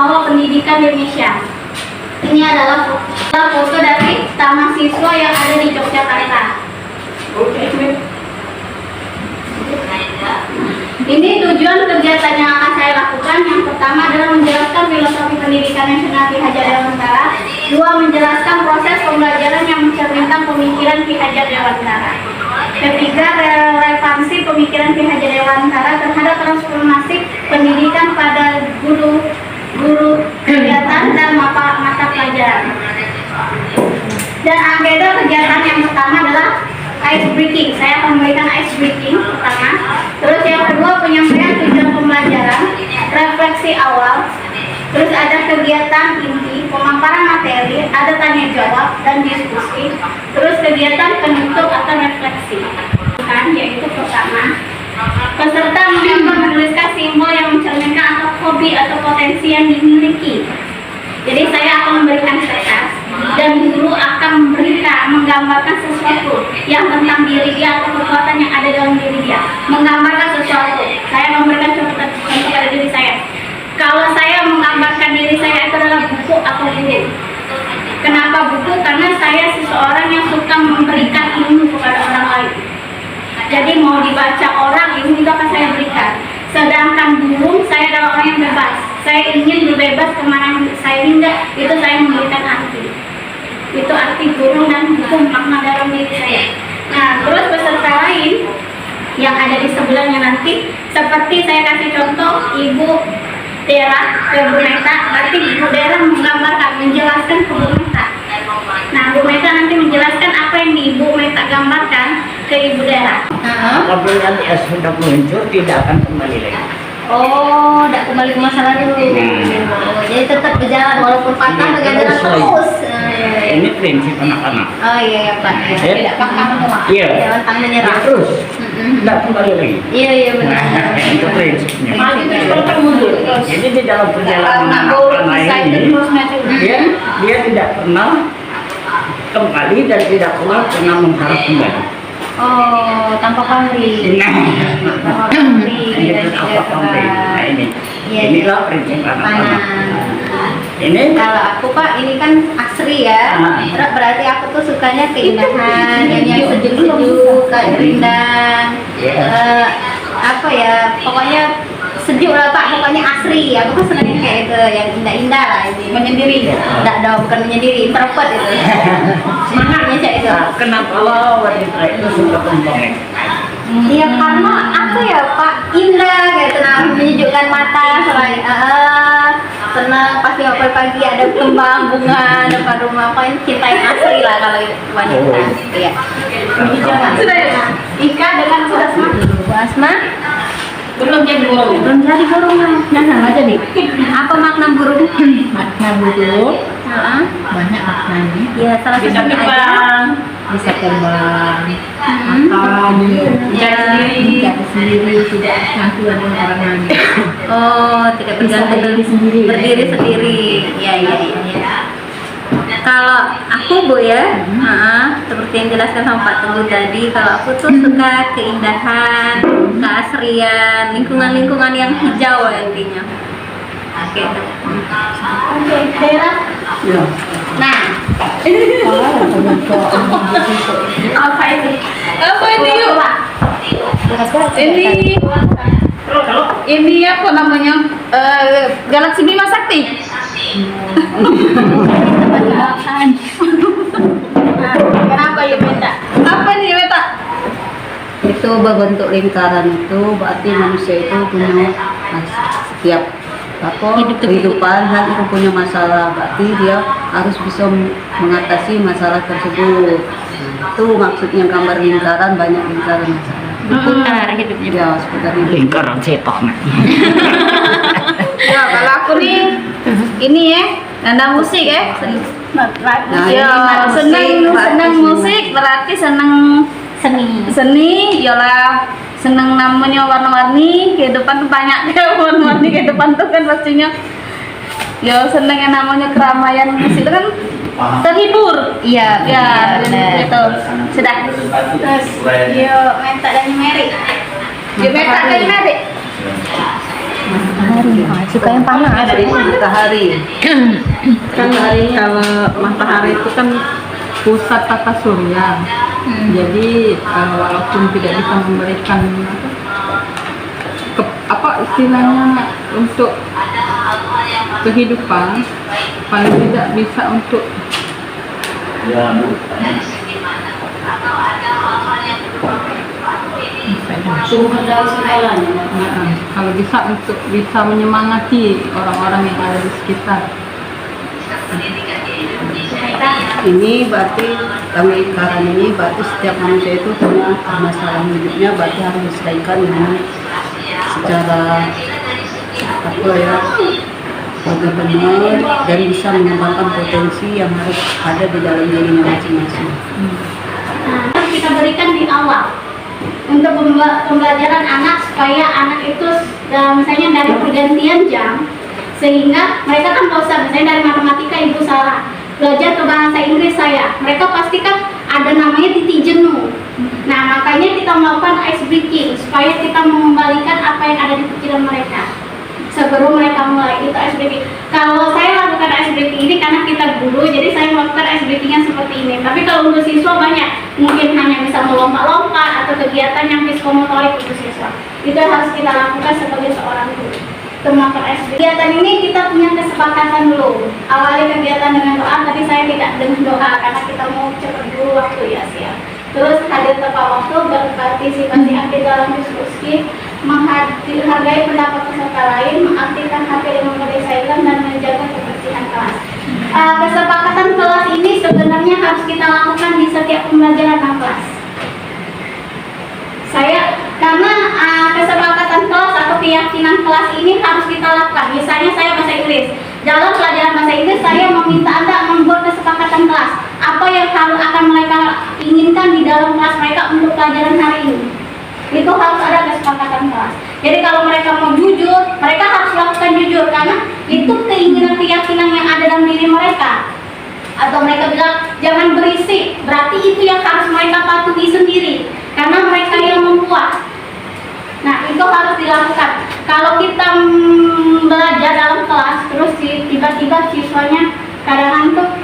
Pembawa Pendidikan di Indonesia. Ini adalah foto dari taman siswa yang ada di Yogyakarta. Ini tujuan kegiatan yang akan saya lakukan. Yang pertama adalah menjelaskan filosofi pendidikan nasional Ki Hajar Dewantara. Dua, menjelaskan proses pembelajaran yang mencerminkan pemikiran Ki Hajar Dewantara. Ketiga, relevansi pemikiran Ki Hajar Dewantara terhadap transformasi pendidikan pada guru kegiatan dan mata pelajaran. Dan agenda kegiatan yang pertama adalah ice breaking. Saya akan memberikan ice breaking pertama. Terus yang kedua, penyampaian tujuan pembelajaran, refleksi awal. Terus ada kegiatan inti, pemaparan materi, ada tanya jawab dan diskusi. Terus kegiatan penutup atau refleksi. Yaitu pertama, peserta menuliskan simbol yang mencerminkan atau hobi atau potensi yang dimiliki. Jadi saya akan memberikan kertas dan guru akan menggambarkan sesuatu yang tentang diri dia atau kekuatan yang ada dalam diri dia. Menggambarkan sesuatu. Saya memberikan contoh pada diri saya. Kalau saya menggambarkan diri saya itu adalah buku atau guru. Kenapa buku? Karena saya seseorang yang suka memberikan ilmu kepada orang lain. Jadi mau dibaca orang, ilmu itu akan saya berikan. Sedangkan burung, saya adalah orang yang bebas. Saya ingin berbebas kemana saya hendak, itu saya memberikan arti. Itu arti burung dan hukum makna dalam diri saya. Nah, terus peserta lain yang ada di sebelahnya nanti, seperti saya kasih contoh Ibu Dera ke Bu Meta, berarti Bu Dera menggambarkan, menjelaskan ke Bu Meta. Nah, Bu Meta nanti menjelaskan apa yang Ibu Meta gambarkan ke Ibu Dera. Apabila dia sudah muncul, tidak akan kembali lagi. Oh, tidak kembali ke masa lalu. Oh, jadi tetap berjalan walaupun patah berjalan terus. Ini prinsip anak-anak. Oh iya Pak. Tidak pantang menyerah. Iya. Pantang menyerah. Terus, tidak kembali lagi. Iya benar. Itu prinsipnya. Terus. Jadi di dalam perjalanan anak-anak ini, dia tidak pernah kembali dan tidak pernah mengharap kembali. Oh, tanpa pamrih. Nah, ini. Inilah prinsip anak-anak. Ini kalau aku Pak, ini kan asri ya. Berarti aku tuh sukanya keindahan, yang sejuk-sejuk, kayak rindang. Apa ya? Pokoknya sejuk lah Pak, pokoknya asri. Aku tuh senangnya kayak itu, yang indah-indah lah. Menyendiri. Bukan menyendiri, introvert itu. Semangatnya kayak itu. Kenapa lo wanita itu suka kembang? Ya karena apa ya Pak, indah kayak tenang, menyejukkan mata. Selain senang pasti pagi ada kembang bunga depan rumah. Apa yang cinta yang asli lah kalau wanita. Iya. Sudah ya. Ika dengan Bu Asma. Bu Asma belum jadi burung. Belum jadi burung. Nah, nggak jadi. Apa makna burung? Makna burung banyak maknanya. Ya salah satunya aja. Bisa terbang, Ya. jatuh sendiri, tidak tergantung dengan orang lain. Oh, tidak bergantung Berdiri sendiri. Berdiri sendiri. Ya. Kalau aku Bu ya, seperti yang dijelaskan sama Pak Teguh tadi, kalau aku tuh suka keindahan, keasrian, lingkungan-lingkungan yang hijau intinya. Oke, daerah. Ya. Nah, apa ini? Apa ini yuk? Ini apa namanya? Galaksi Bima Sakti. Kenapa ya Meta? Apa nih Meta? Itu berbentuk lingkaran itu berarti manusia itu punya setiap kehidupan dan itu punya masalah, berarti dia harus bisa mengatasi masalah tersebut. Itu maksudnya gambar lingkaran, banyak lingkaran masalah. Putar hidupnya. Ya seperti itu. Lingkaran setan. Ya kalau aku nih ini ya, nada musik ya. Ya senang musik berarti senang seni, yalah senang namanya warna-warni, kehidupan tuh banyak ya warna-warni kehidupan tuh kan pastinya. Ya senang yang namanya keramaian musik itu kan terhibur. Iya, Ya, benar. gitu. Sudah. Terus, yo Meta dan Mary. Ya Meta dan Mary. Matahari. Suka yang panas. Dari matahari. Kan kalau matahari itu kan pusat tata surya. Jadi walaupun tidak bisa memberikan apa istilahnya untuk kehidupan, paling tidak bisa untuk Sumber dari segalanya. kalau bisa untuk bisa menyemangati orang-orang yang ada di sekitar. Ini berarti kami lingkaran ini berarti setiap manusia itu punya permasalahan hidupnya, berarti harus diselesaikan dengan secara apa ya, lebih benar dan bisa mengembangkan potensi yang harus ada di dalam dirinya masing-masing. Nah, kita berikan di awal untuk pembelajaran anak supaya anak itu misalnya dari pergantian jam, sehingga mereka kan nggak usah misalnya dari matematika ibu salah belajar ke bahasa Inggris mereka pasti kan ada namanya titik jenuh. Nah makanya kita melakukan ice breaking supaya kita mengembalikan apa yang ada di pikiran mereka sebelum mereka mulai itu ice breaking. Kalau saya lakukan ice breaking ini karena kita guru, jadi saya melakukan ice breakingnya seperti ini. Tapi kalau untuk siswa banyak, mungkin hanya bisa melompat-lompat atau kegiatan yang psikomotorik untuk siswa. Itu harus kita lakukan sebagai seorang guru. Melakukan ice breaking. Kegiatan ini kita punya kesepakatan dulu. Awali kegiatan dengan doa, tapi saya tidak dengan doa karena kita mau cepat dulu waktu ya siap. Terus hadir tepat waktu, berpartisipasi aktif dalam diskusi, menghargai pendapat peserta lain, mengaktifkan HP dan mode silent dan menjaga kebersihan kelas. Kesepakatan kelas ini sebenarnya harus kita lakukan di setiap pembelajaran kelas. Karena kesepakatan kelas atau keyakinan kelas ini harus kita lakukan. Misalnya saya bahasa Inggris, dalam pelajaran bahasa Inggris saya meminta Anda membuat kesepakatan kelas. Apa yang akan mereka inginkan di dalam kelas mereka untuk pelajaran hari ini. Itu harus ada kesepakatan kelas. Jadi kalau mereka mau jujur, mereka harus lakukan jujur karena itu keinginan keyakinan yang ada dalam diri mereka. Atau mereka bilang jangan berisik, berarti itu yang harus mereka patuhi sendiri karena mereka yang membuat. Nah itu harus dilakukan. Kalau kita belajar dalam kelas terus tiba-tiba siswanya kadang ngantuk,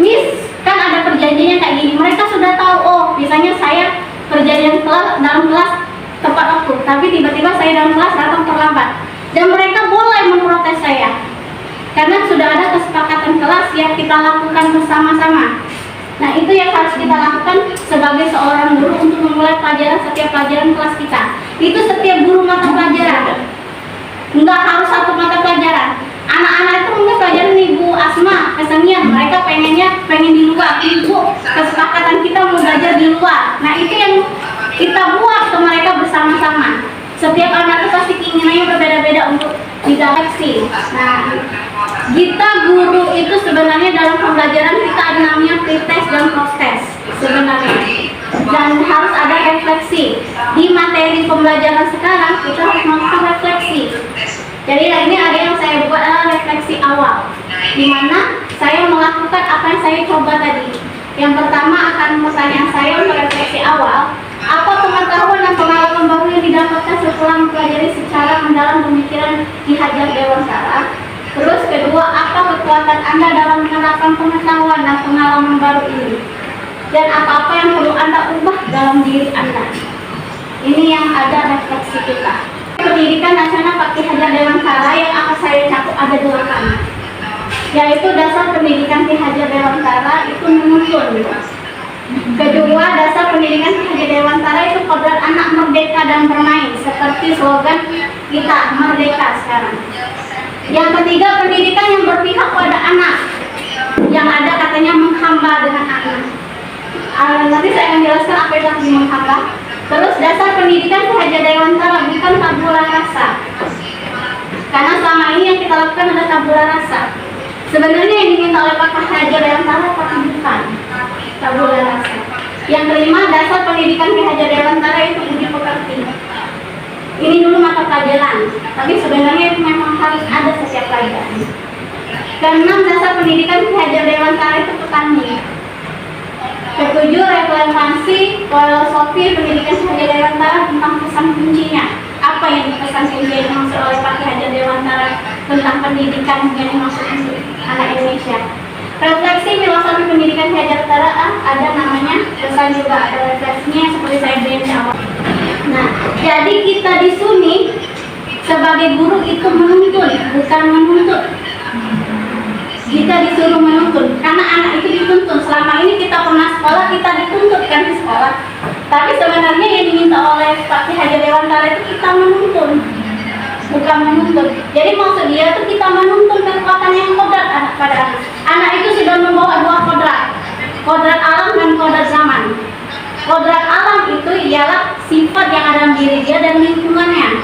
Miss kan ada perjanjiannya kayak gini, mereka sudah tahu, oh misalnya saya perjanjian dalam kelas tepat waktu, tapi tiba-tiba saya dalam kelas datang terlambat, dan mereka boleh memprotes saya karena sudah ada kesepakatan kelas yang kita lakukan bersama-sama. Nah itu yang harus kita lakukan sebagai seorang guru untuk memulai setiap pelajaran kelas kita. Itu setiap guru mata pelajaran, nggak harus satu mata pelajaran. Anak-anak itu mungkin pelajaran Ibu Asma, kesenian, mereka pengen di luar. Ibu, kesepakatan kita mau belajar di luar. Nah itu yang kita buat ke mereka bersama-sama. Setiap anak itu pasti keinginannya berbeda-beda untuk dideteksi. Nah, kita guru itu sebenarnya dalam pembelajaran kita ada namanya pre-test dan post-test sebenarnya. Dan harus ada refleksi. Di materi pembelajaran sekarang kita harus melakukan refleksi. Jadi ini ada yang saya buat adalah refleksi awal, di mana saya melakukan apa yang saya coba tadi. Yang pertama akan pertanyaan saya untuk refleksi awal, apa pengetahuan dan pengalaman baru yang didapatkan setelah mempelajari secara mendalam pemikiran Ki Hajar Dewantara. Terus kedua, apa kekuatan Anda dalam menerapkan pengetahuan dan pengalaman baru ini, dan apa-apa yang perlu Anda ubah dalam diri Anda. Ini yang ada refleksi kita. Pendidikan Nasional Pak Ki Hajar Dewantara yang akan saya cakup ada 8, yaitu dasar pendidikan Ki Hajar Dewantara itu menuntun. Kedua, dasar pendidikan Ki Hajar Dewantara itu kodrat anak merdeka dan bermain, seperti slogan kita merdeka sekarang. Yang ketiga, pendidikan yang berpihak pada anak, yang ada katanya menghamba dengan anak. Nanti saya akan jelaskan apa itu arti menghamba. Terus dasar pendidikan Ki Hajar Dewantara bukan tabula rasa. Karena selama ini yang kita lakukan adalah tabula rasa. Sebenarnya yang diminta oleh Pak Ki Hajar Dewantara tapi bukan tabula rasa. Yang kelima, dasar pendidikan Ki Hajar Dewantara itu budi pekerti. Ini dulu mata pelajaran, tapi sebenarnya itu memang harus ada setiap pelajaran. Keenam, dasar pendidikan Ki Hajar Dewantara itu petani. Ketujuh, relevansi filosofi pendidikan Ki Hajar Dewantara tentang pesan kuncinya. Apa yang dipesan yang dimaksud oleh Pak Ki Hajar Dewantara tentang pendidikan yang dimaksud untuk anak Indonesia. Refleksi filosofi pendidikan Ki Hajar Dewantara ada namanya, pesan juga ada refleksinya seperti saya bilang di awal. Nah, jadi kita di sini sebagai guru itu menuntun, bukan menuntut. Kita disuruh menuntun, karena anak itu dituntun. Selama ini kita pernah sekolah, kita dituntut kan di sekolah. Tapi sebenarnya yang diminta oleh Pak Ki Hajar Dewantara itu kita menuntun, bukan menuntut. Jadi maksud dia itu kita menuntun kekuatan yang kodrat anak pada anak. Anak itu sudah membawa dua kodrat alam dan kodrat zaman. Kodrat alam itu ialah sifat yang ada dalam diri dia dan lingkungannya.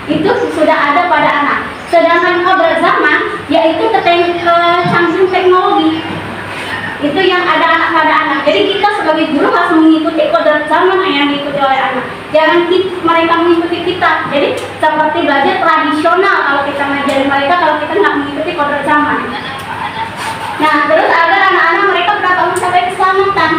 Itu sudah ada pada anak. Sedangkan kodrat zaman yaitu kecanggihan teknologi. Itu yang ada anak pada anak. Jadi kita sebagai guru harus mengikuti kodrat zaman yang diikuti oleh anak. Jangan mereka mengikuti kita. Jadi seperti belajar tradisional kalau kita ngajarin mereka, kalau kita nggak mengikuti kodrat zaman. Nah, terus agar anak-anak mereka dapat mencapai keselamatan.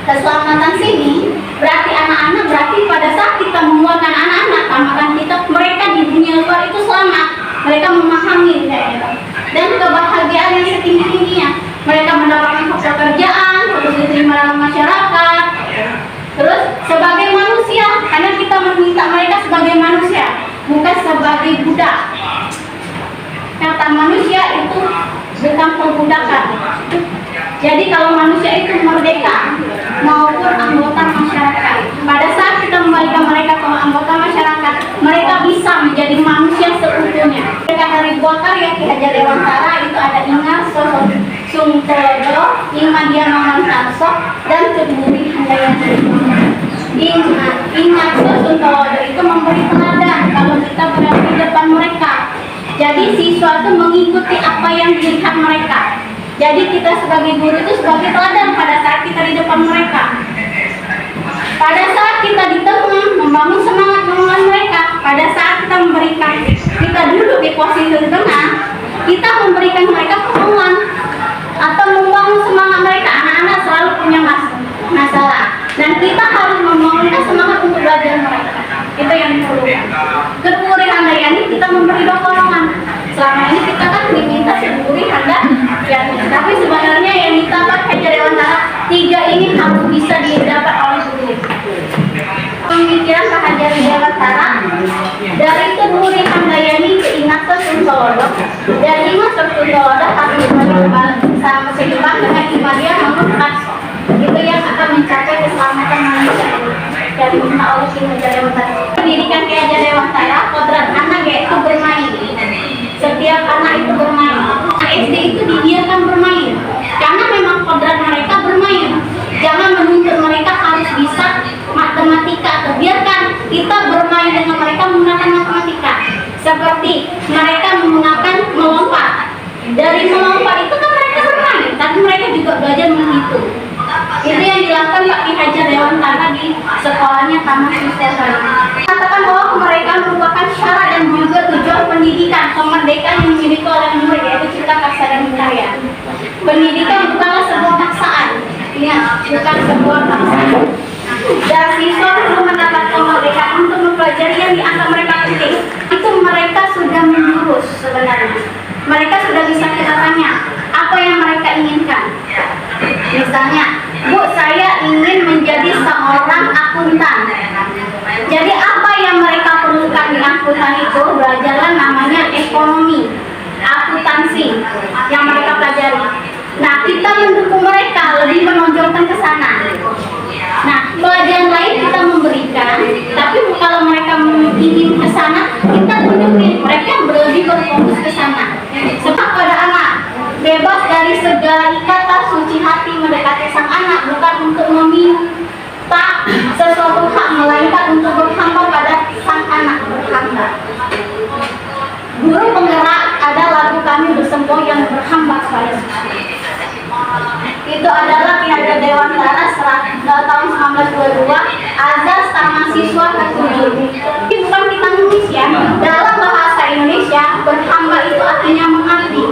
Keselamatan sini berarti anak-anak, berarti pada saat kita menguatkan anak-anak, tamakan kita, mereka di dunia luar itu selamat. Mereka memahami daerah dan kebahagiaan yang setinggi-tingginya. Mereka mendapatkan pekerjaan, terus diterima dalam masyarakat. Terus sebagai manusia, karena kita meminta mereka sebagai manusia, bukan sebagai budak. Kata manusia itu bukan perbudakan. Jadi kalau manusia itu merdeka maupun anggota masyarakat. Pada saat kita kembalikan mereka ke anggota masyarakat, mereka bisa menjadi manusia seutuhnya. Mereka dari buah karya Ki Hajar Dewantara itu ada Ingat Sungtolodo, Ingmadia Mamantarso, dan Cemburi Handayani. Ingat Sungtolodo itu memberi teladan kalau kita berada di depan mereka. Jadi siswa itu mengikuti apa yang dilihat mereka. Jadi kita sebagai guru itu sebagai teladan pada saat kita di depan mereka. Pada saat kita di tengah membangun semangat mereka. Pada saat kita memberikan, kita duduk di posisi tengah, kita memberikan mereka kemauan atau membangun semangat mereka. Anak-anak selalu punya masalah dan kita harus membangunkan semangat untuk belajar mereka. Itu yang diperlukan. Guru Handayani kita memberi dorongan. Selama ini kita kan diminta Guru Handayani, tapi sebenarnya yang ditambah Hajar Dewantara 3 ini harus bisa didapat oleh guru. Pemikiran Pak Hajar Dewantara dari Guru Handayani ke Ingat Sungtolodo, dari Ingat Sungtolodo harus sama seimbang dengan Ingmadia Mamantarso. Itu yang akan mencapai keselamatan manusia dari minta oleh Ki Hajar Dewantara. Pendidikan Ki Hajar Dewantara, kodrat anak yaitu bermain. Setiap anak itu bermain. SD itu dibiarkan bermain, karena memang kodrat mereka bermain. Jangan menuntut mereka harus bisa matematika, atau biarkan kita bermain dengan mereka menggunakan matematika. Seperti mereka menggunakan melompat. Dari melompat itu kan mereka bermain, tapi mereka juga belajar menghitung. Itu yang dilakukan Pak Ki Hajar Dewantara di sekolahnya Taman Siswa. Katakan bahwa mereka merupakan syarat dan juga tujuan pendidikan kemerdekaan yang dimiliki oleh murid, yaitu cipta karsa dan karya. Pendidikan bukanlah sebuah paksaan, ingat, bukan sebuah paksaan. Dan siswa perlu mendapat kemerdekaan untuk mempelajari yang dianggap mereka penting. Itu mereka sudah menjurus sebenarnya. Mereka sudah bisa kita tanya apa yang mereka inginkan. Misalnya, Bu, saya ingin menjadi seorang akuntan. Jadi apa yang mereka perlukan di akuntan itu? Belajarlah namanya ekonomi, akuntansi yang mereka pelajari. Nah, kita mendukung mereka, lebih menonjolkan ke sana. Nah, pelajaran lain kita memberikan, tapi kalau mereka ingin ke sana, kita tunjukin mereka lebih berfokus ke sana. Sebab pada anak bebas dari segala ikatan, suci hati mendekati sang anak, bukan untuk meminta sesuatu hak, melainkan untuk berhamba pada sang anak, berhamba. Guru penggerak ada lagu kami bersemboyan berhamba kepada Yesus. Itu adalah Ki Hajar Dewantara tahun 1922, azas Taman Siswa ke-7. Ini bukan kita nulis ya, dalam bahasa Indonesia berhamba itu artinya mengabdi.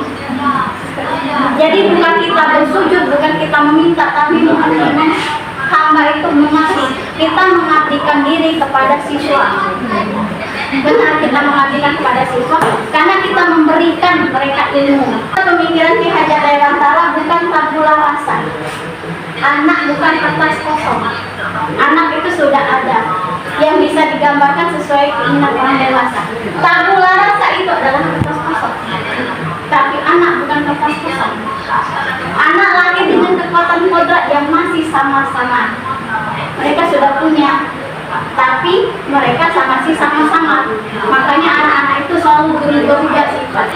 Jadi bukan kita bersujud, bukan kita meminta, tapi hamba itu mengabdi. Kita mengabdikan diri kepada siswa. benar kita mengabdikan kepada siswa karena kita memberikan mereka ilmu. Pemikiran Ki Hajar Dewantara bukan tabula rasa. Anak bukan kertas kosong. Anak itu sudah ada yang bisa digambarkan sesuai keinginan orang dewasa. Tabula rasa itu adalah kertas kosong. Tapi anak bukan kertas kosong. Anak lahir dengan kekuatan kodrat yang masih sama-sama. Mereka sudah punya, tapi mereka masih sama-sama. Makanya anak-anak itu selalu berubah sifat.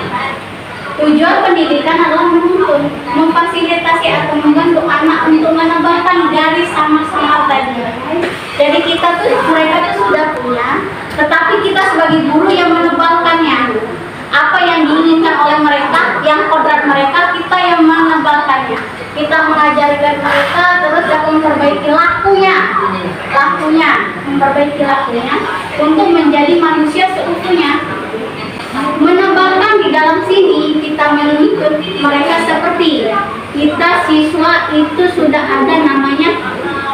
Tujuan pendidikan adalah menuntun, memfasilitasi atau membantu anak untuk menebalkan garis sama-sama tadi. Jadi mereka itu sudah punya, tetapi kita sebagai guru yang menebalkannya. Apa yang diinginkan oleh mereka, yang kodrat mereka, kita yang menebalkannya. Kita mengajarkan mereka, terus dapat memperbaiki memperbaiki lakunya untuk menjadi manusia seutuhnya. Menebalkan di dalam sini kita menuntut mereka seperti kita siswa itu sudah ada namanya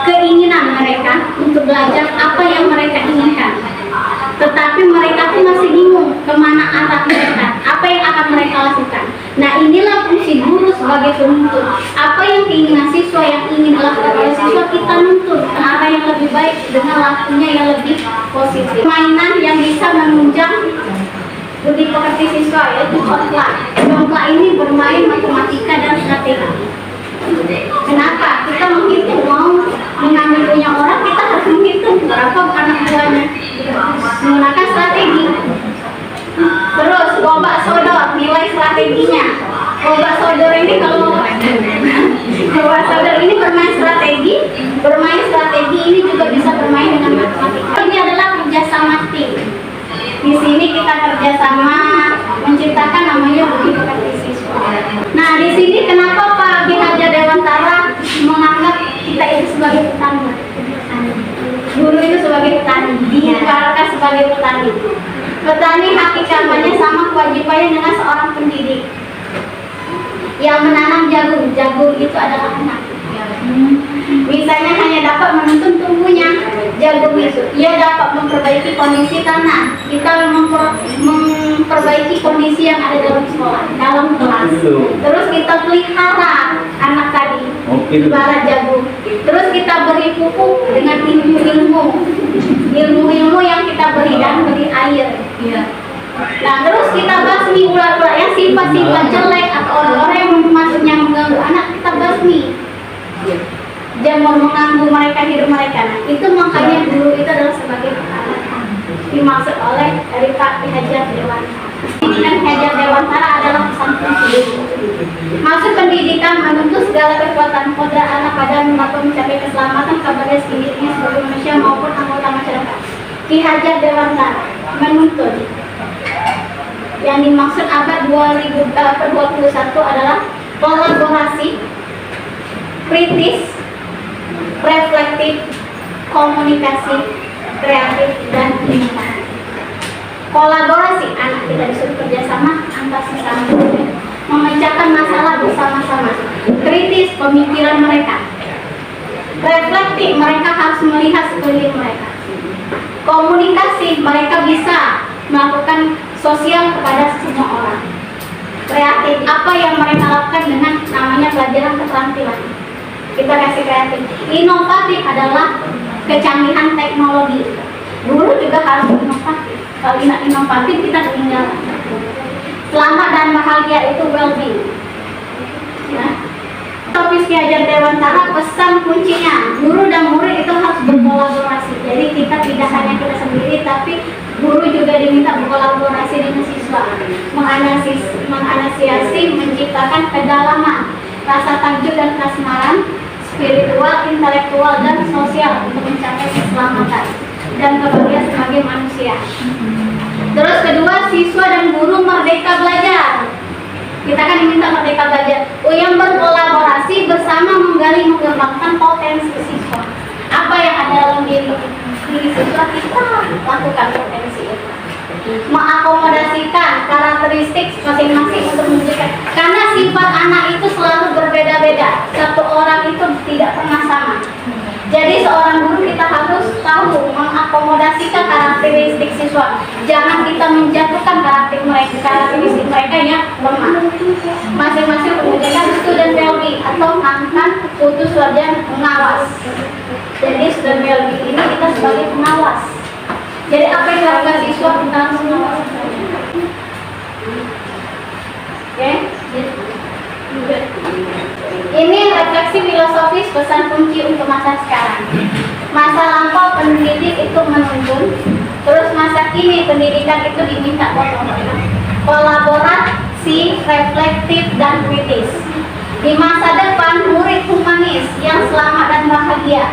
keinginan mereka untuk belajar apa yang mereka inginkan. Tetapi mereka tuh masih bingung kemana arah mereka, apa yang akan mereka lakukan. Nah, inilah fungsi guru sebagai penuntut. Apa yang keinginan siswa yang ingin dilakukan oleh siswa, kita nuntut ke arah yang lebih baik dengan lakunya yang lebih positif. Mainan yang bisa menunjang budi pekerti siswa yaitu congklak. Congklak ini bermain matematika dan strategi. Kenapa? Kita menghitung mau mengambil punya orang, kita harus menghitung berapa anak buahnya menggunakan strategi. Terus gobak sodor, nilai strateginya. Gobak sodor ini gobak sodor ini bermain strategi ini juga bisa bermain dengan matematika. Ini adalah kerjasama tim. Di sini kita kerjasama menciptakan namanya budi pekerti siswa. Nah, di sini kenapa Pak Ki Hajar Dewantara menganggap kita itu sebagai petani? Guru itu sebagai petani, diibaratkan sebagai petani. Petani hakikatnya sama kewajibannya dengan seorang pendidik yang menanam jagung. Jagung itu adalah anak. Misalnya hanya dapat menuntun tumbuhnya jagung itu, ia dapat memperbaiki kondisi tanah. Kita memperbaiki kondisi yang ada dalam sekolah, dalam kelas. Terus kita pelihara anak tadi, ibarat jagung. Terus kita beri pupuk dengan ilmu yang kita beri dan beri air. Nah, terus kita basmi ular-ular yang sifat-sifat jelek atau orang-orang yang maksudnya mengganggu anak, kita basmi. Jangan mengganggu mereka, hidup mereka. Nah, itu makanya guru itu adalah sebagai dimaksud oleh dari Pak Ki Hajar Dewantara. Pendidikan Ki Hajar Dewantara adalah pesan kunci. Maksud pendidikan menuntut segala kekuatan kodrat anak pada mencapai keselamatan kepada dirinya sebagai manusia maupun anggota masyarakat. Ki Hajar Dewantara menuntut. Yang dimaksud abad 2021 adalah kolaborasi, kritis, reflektif, komunikasi, kreatif, dan inovasi. Kolaborasi, anak kita disuruh kerjasama antar sesama, memecahkan masalah bersama-sama. Kritis, pemikiran mereka. Reflektif, mereka harus melihat sekeliling mereka. Komunikasi, mereka bisa melakukan sosial kepada semua orang. Kreatif, apa yang mereka lakukan dengan namanya pelajaran keterampilan. Kita kasih kreatif. Inovatif adalah kecanggihan teknologi. Guru juga harus inovatif. Kalau tidak inovatif, kita ketinggalan. Selamat dan bahagia itu well-being. Ya. Topis Ki Hajar Dewantara, pesan kuncinya, guru dan murid itu harus berkolaborasi. Jadi kita tidak hanya kita sendiri, tapi guru juga diminta berkolaborasi dengan siswa, menganalisis, menciptakan kedalaman, rasa takjub dan kasmaran, spiritual, intelektual, dan sosial untuk mencapai keselamatan dan kebahagiaan sebagai manusia. Terus kedua, siswa dan guru merdeka belajar. Kita kan diminta merdeka belajar, yang berkolaborasi bersama mengembangkan potensi siswa. Apa yang ada dalam diri siswa, kita lakukan potensi itu. Mengakomodasikan karakteristik masing-masing untuk menunjukkan, karena sifat anak itu selalu berbeda-beda. Satu orang itu tidak pernah sama. Jadi seorang guru kita harus tahu mengakomodasikan karakteristik siswa. jangan kita menjatuhkan karakteristik mereka yang lemah. Masing-masing menjadikan student well-being atau mantan putus sarjana pengawas. Jadi student well-being ini kita sebagai pengawas. Jadi apa yang dilakukan siswa kita harus mengawas. Oke. Ini refleksi filosofis pesan kunci untuk masa sekarang. Masa lampau pendidik itu menuntun, terus masa kini pendidikan itu diminta kolaborasi, reflektif, dan kritis. Di masa depan murid humanis yang selamat dan bahagia.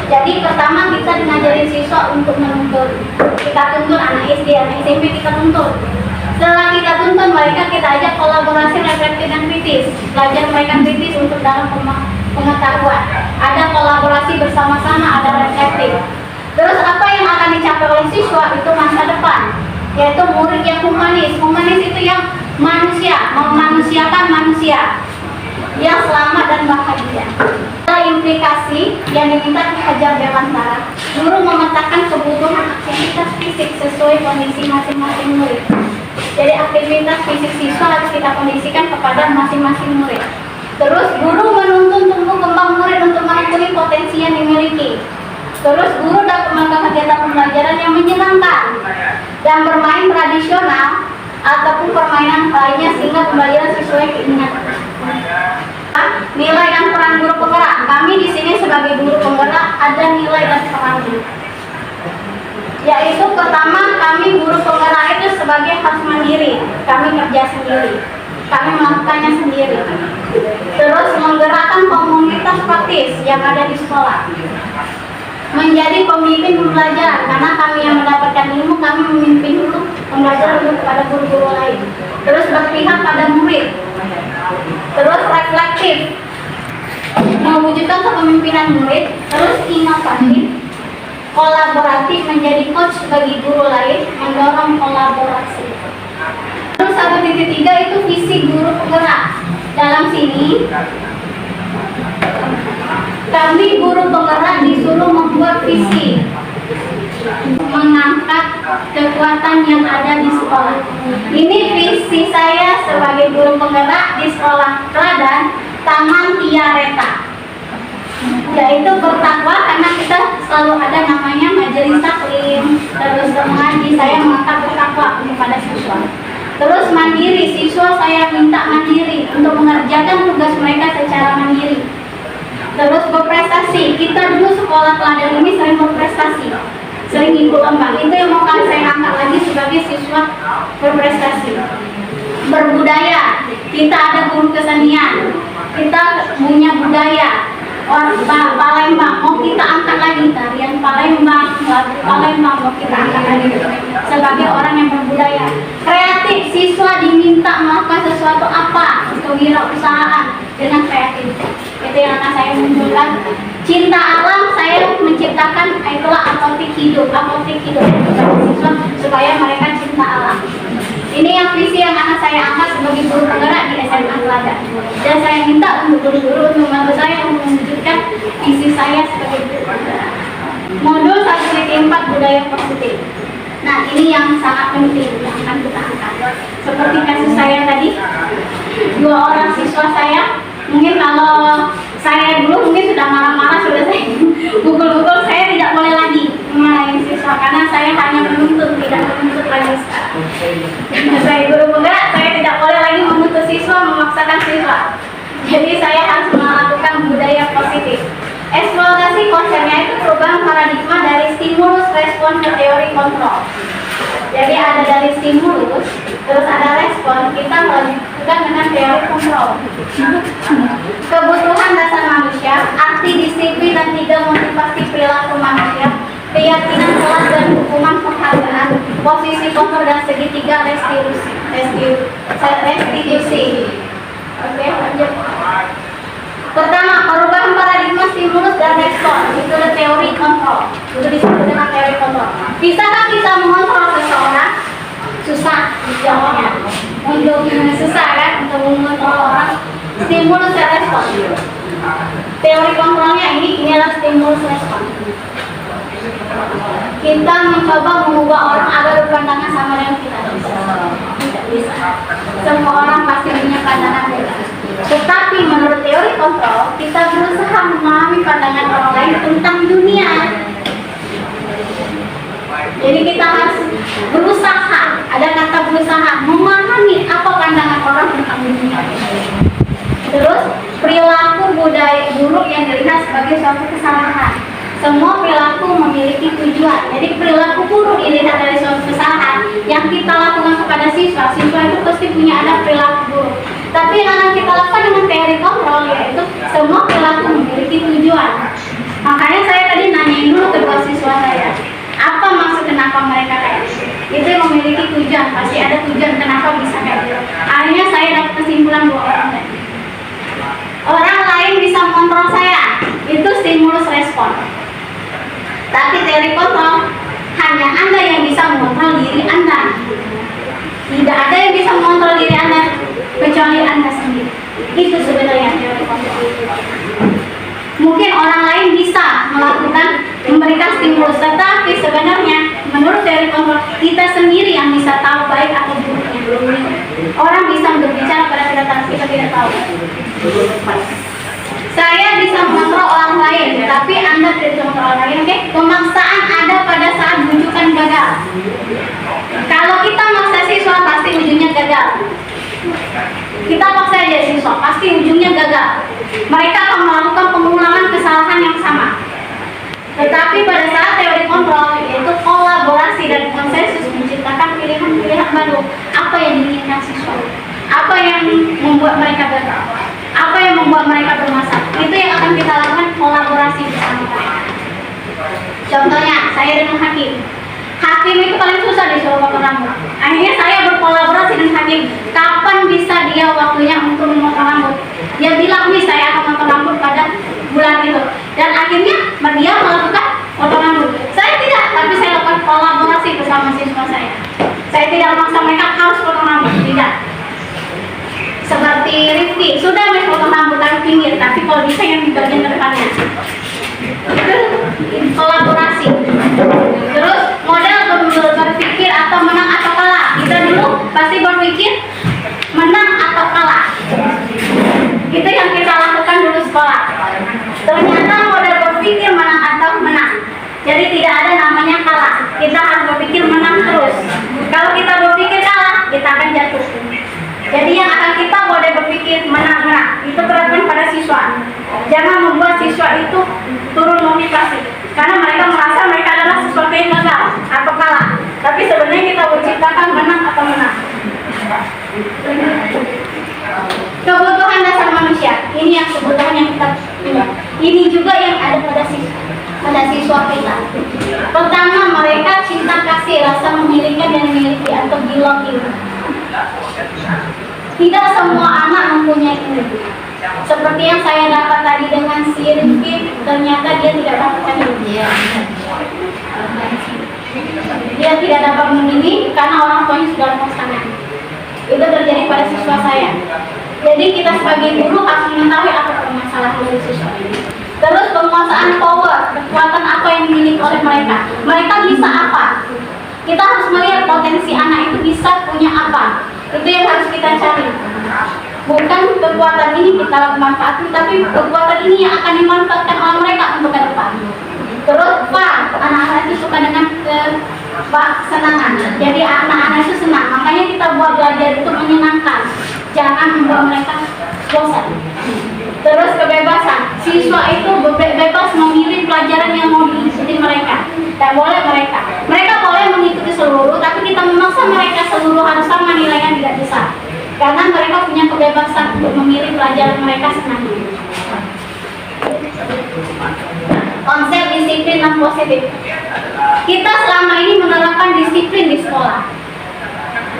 Jadi pertama kita ngajarin siswa untuk menuntun. Kita tuntun anak SD, anak SMP kita tuntun. Setelah kita tuntun mereka, kita ajak kolaborasi, reflektif, dan kritis. Belajar mereka kritis untuk dalam pengetahuan. Ada kolaborasi bersama-sama, ada reflektif. Terus apa yang akan dicapai oleh siswa itu masa depan, yaitu murid yang humanis. Humanis itu yang manusia, memanusiakan manusia, yang selamat dan bahagia. Implikasi yang diminta Ki Hajar Dewantara, guru memetakan kebutuhan aktivitas fisik sesuai kondisi masing-masing murid. Jadi aktivitas fisik siswa harus kita kondisikan kepada masing-masing murid. Terus guru menuntun tumbuh kembang murid untuk menekuni potensi yang dimiliki. Terus guru dapat melakukan kegiatan pembelajaran yang menyenangkan dan bermain tradisional ataupun permainan lainnya sehingga pembelajaran sesuai keinginan. Nilai dan peran guru penggerak. Kami di sini sebagai guru penggerak ada nilai dan perannya. Yaitu pertama, kami guru penggerak itu sebagai harus mandiri. Kami kerja sendiri. Kami melakukannya sendiri. Terus menggerakkan komunitas praktis yang ada di sekolah. Menjadi pemimpin pembelajaran, karena kami yang mendapatkan ilmu, kami memimpin dulu pembelajaran untuk kepada guru-guru lain. Terus berpihak pada murid. Terus reflektif, mewujudkan kepemimpinan murid. Terus inovatif, kolaboratif, menjadi coach bagi guru lain, mendorong kolaborasi. Terus 1.3 itu visi guru penggerak. Dalam sini kami guru penggerak disuruh membuat visi, mengangkat kekuatan yang ada di sekolah. Ini visi saya sebagai guru penggerak di sekolah teladan Taman Tiareta, yaitu bertakwa, karena kita selalu ada namanya majelis taklim. Terus mengaji, saya mengangkat bertakwa kepada siswa. Terus mandiri, siswa saya minta mandiri untuk mengerjakan tugas mereka secara mandiri. Terus berprestasi, kita dulu sekolah teladan ini sering berprestasi, sering ikut lomba. Itu yang mau saya angkat lagi sebagai siswa berprestasi. Berbudaya, kita ada guru kesenian, kita punya budaya. Palembang mau kita angkat lagi, tarian Palembang, lagu Palembang mau kita angkat lagi sebagai orang yang berbudaya. Kreatif, siswa diminta melakukan sesuatu apa, kewirausahaan dengan kreatif. Itu yang akan saya munculkan. Cinta alam, saya menciptakan itulah apotik hidup siswa supaya mereka cinta alam. Ini yang visi yang akan saya angkat sebagai guru penggerak di SMA Teladan. Dan saya minta untuk guru-guru untuk membantu saya untuk mewujudkan visi saya sebagai guru penggerak. Modul 1.4 budaya positif. Nah, ini yang sangat penting yang akan kita angkat. Seperti kasus saya tadi, 2 orang siswa saya, mungkin kalau saya dulu mungkin sudah marah-marah, sudah saya pukul-pukul, saya tidak boleh lagi memarahi siswa karena saya hanya menuntut, tidak menuntut lagi sekarang. Saya guru penggerak, saya tidak boleh lagi menuntut siswa, memaksakan siswa. Jadi saya harus melakukan budaya positif. Eksploitasi konsepnya itu perubahan paradigma dari stimulus respon ke teori kontrol. Jadi ada dari stimulus, terus ada respon, kita melanjutkan dengan teori kontrol. Kebutuhan dasar manusia, arti disiplin dan 3 motivasi perilaku manusia, keyakinan kelas dan hukuman penghargaan, posisi kontrol dan segitiga restitusi. Oke, lanjut. Pertama, perubahan paradigma stimulus dan respon. Itu adalah teori kontrol. Itu disebut dengan teori kontrol. Bisakah kita mengontrol seseorang? Susah jawabnya. Untuk susah kan untuk mengontrol orang. Stimulus dan respon. Teori kontrolnya ini adalah stimulus respon. kita mencoba mengubah orang agar berpandangan sama dengan kita. Tidak bisa. Semua orang pasti punya pandangan beda. Tetapi menurut teori kontrol, kita berusaha memahami pandangan orang lain tentang dunia. Jadi kita harus berusaha, ada kata berusaha, memahami apa pandangan orang tentang dunia. Terus, perilaku budaya buruk yang dilihat sebagai suatu kesalahan. Semua perilaku memiliki tujuan. Jadi perilaku buruk dilihat dari suatu kesalahan yang kita lakukan kepada siswa. Siswa itu pasti punya ada perilaku buruk. Tapi yang akan kita lakukan dengan teori kontrol, yaitu semua perilaku memiliki tujuan. Makanya saya tadi nanyain dulu kedua siswa saya, apa maksud kenapa mereka kayak gitu? Itu yang memiliki tujuan, pasti ada tujuan kenapa bisa kayak gitu. Akhirnya saya dapat kesimpulan 2 orang tadi. Orang lain bisa mengontrol saya, itu stimulus respon. Tapi teori kontrol, hanya Anda yang bisa mengontrol diri Anda. Tidak ada yang bisa mengontrol diri Anda kecuali Anda sendiri. Itu sebenarnya teori kontrol. Mungkin orang lain bisa memberikan stimulus, tetapi sebenarnya menurut teori kontrol, kita sendiri yang bisa tahu baik atau buruknya. Orang bisa berbicara pada kedatangan kita tidak tahu. Saya bisa mengontrol orang lain, tapi Anda tidak bisa mengontrol orang lain. Oke? Pemaksaan ada pada saat bujukan gagal. Kalau kita maksa siswa, pasti ujungnya gagal. Kita paksa aja siswa, pasti ujungnya gagal. Mereka akan melakukan pengulangan kesalahan yang sama. Tetapi pada saat teori kontrol, yaitu kolaborasi dan konsensus menciptakan pilihan-pilihan baru. Apa yang diinginkan siswa? Apa yang membuat mereka gagal? Apa yang membuat mereka bermasalah? Itu yang akan kita lakukan, kolaborasi bersama mereka. Contohnya, saya dengan hakim. Hakim itu paling susah disuruh potong rambut. Akhirnya saya berkolaborasi dengan hakim. Kapan bisa dia waktunya untuk memotong rambut? Dia bilang, nih saya akan potong rambut pada bulan itu. Dan akhirnya dia melakukan potong rambut. Saya tidak, tapi saya lakukan kolaborasi bersama siswa saya. Saya tidak memaksa mereka harus potong rambut, tidak. Seperti Rifki, sudah potong rambut dari pinggir, tapi kalau bisa yang di bagian depannya. Itu kolaborasi. Terus model berpikir atau menang atau kalah. Kita dulu pasti berpikir menang atau kalah. Itu yang kita lakukan dulu sekolah. Ternyata model berpikir menang atau menang. Jadi tidak ada namanya kalah. Kita harus berpikir menang terus. Kalau kita berpikir kalah, kita akan jatuh. Jadi yang akan kita boleh berpikir menang-menang. Itu terapkan pada siswa. Jangan membuat siswa itu turun motivasi. Karena mereka merasa mereka adalah sesuatu yang gagal atau kalah. Tapi sebenarnya kita menciptakan menang atau menang. Kebutuhan dasar manusia. Ini yang kebutuhan yang kita punya. Ini juga yang ada pada siswa kita. Pertama, mereka cinta kasih, rasa memiliki dan memiliki atau belonging. Tidak semua anak mempunyai ini. Seperti yang saya dapat tadi dengan si Rizky, ternyata dia tidak dapatkan ini. Dia tidak dapat memilih karena orang tuanya sudah memaksakan. Itu terjadi pada siswa saya. Jadi kita sebagai guru harus mengetahui apa permasalahan dari siswa ini. Terus penguasaan power, kekuatan apa yang dimiliki oleh mereka. Mereka bisa apa? Kita harus melihat potensi anak itu bisa punya apa. Itu yang harus kita cari. Bukan kekuatan ini kita manfaatkan, tapi kekuatan ini yang akan dimanfaatkan oleh mereka untuk ke depan. Terus anak-anak itu suka dengan kesenangan. Jadi anak-anak itu senang. Makanya kita buat belajar itu menyenangkan. Jangan membuat mereka bosan. Terus kebebasan. Siswa itu bebas memilih pelajaran yang mau diikuti mereka. Tak boleh mereka boleh mengikuti seluruh, tapi kita memaksa mereka seluruh harus sama nilainya, tidak bisa. Karena mereka punya kebebasan untuk memilih pelajaran mereka senang. Konsep disiplin dan positif. Kita selama ini menerapkan disiplin di sekolah.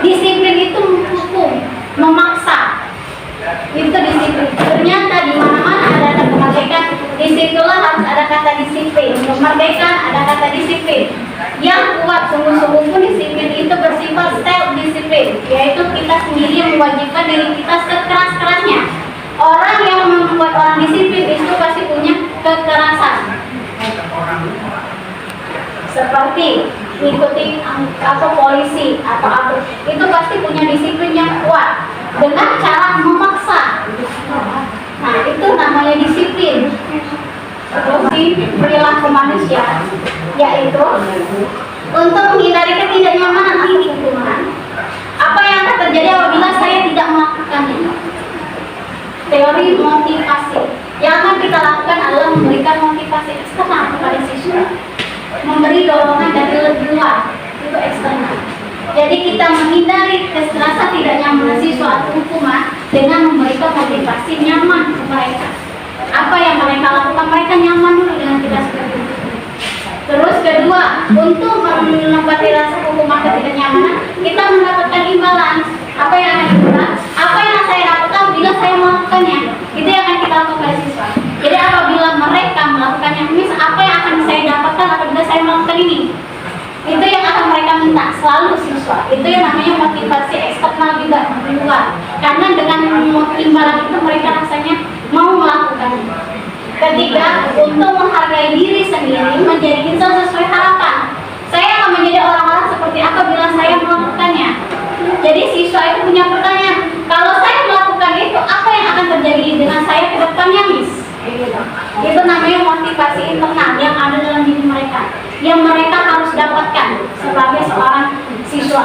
Disiplin itu hukum, memaksa. Itu disiplin. Ternyata di mana-mana ada kemerdekaan. Disitulah harus ada kata disiplin. Kemerdekaan ada kata disiplin. Yang kuat sungguh-sungguh pun disiplin itu bersifat self-disiplin, yaitu kita sendiri yang mewajibkan diri kita sekeras-kerasnya. Orang yang membuat orang disiplin itu pasti punya kekerasan. seperti mengikuti atau polisi atau apa, itu pasti punya disiplin yang kuat dengan cara memaksa. Nah, itu namanya disiplin. Di perilaku manusia, yaitu untuk menghindari ketidaknyamanan di lingkungan. Apa yang akan terjadi apabila saya tidak melakukannya? Teori motivasi yang akan kita lakukan adalah memberikan motivasi eksternal kepada siswa, memberi dorongan dari lebih luar, itu eksternal. Jadi kita menghindari rasa tidak nyaman siswa atau hukuman dengan memberikan motivasi nyaman ke mereka. Apa yang mereka lakukan, mereka nyaman dulu dengan kita seperti itu. Terus kedua, untuk menempati rasa hukuman ketidaknyamanan, kita mendapatkan imbalan. Apa yang akan kita, apa yang saya lakukan bila saya melakukannya, itu yang akan kita lakukan siswa. Jadi apabila mereka melakukannya, apa yang akan saya dapatkan apabila saya melakukan ini? Itu yang akan mereka minta selalu siswa. Itu yang namanya motivasi eksternal juga di luar. Karena dengan imbalan itu mereka rasanya mau melakukannya. Ketiga, untuk menghargai diri sendiri, menjadi insan sesuai harapan. Saya akan menjadi orang-orang seperti apa bila saya melakukannya. Jadi siswa itu punya pertanyaan, kalau saya melakukan itu, apa yang akan terjadi dengan saya ke depannya, Miss? Itu namanya motivasi internal yang ada dalam diri mereka, yang mereka harus dapatkan sebagai seorang siswa.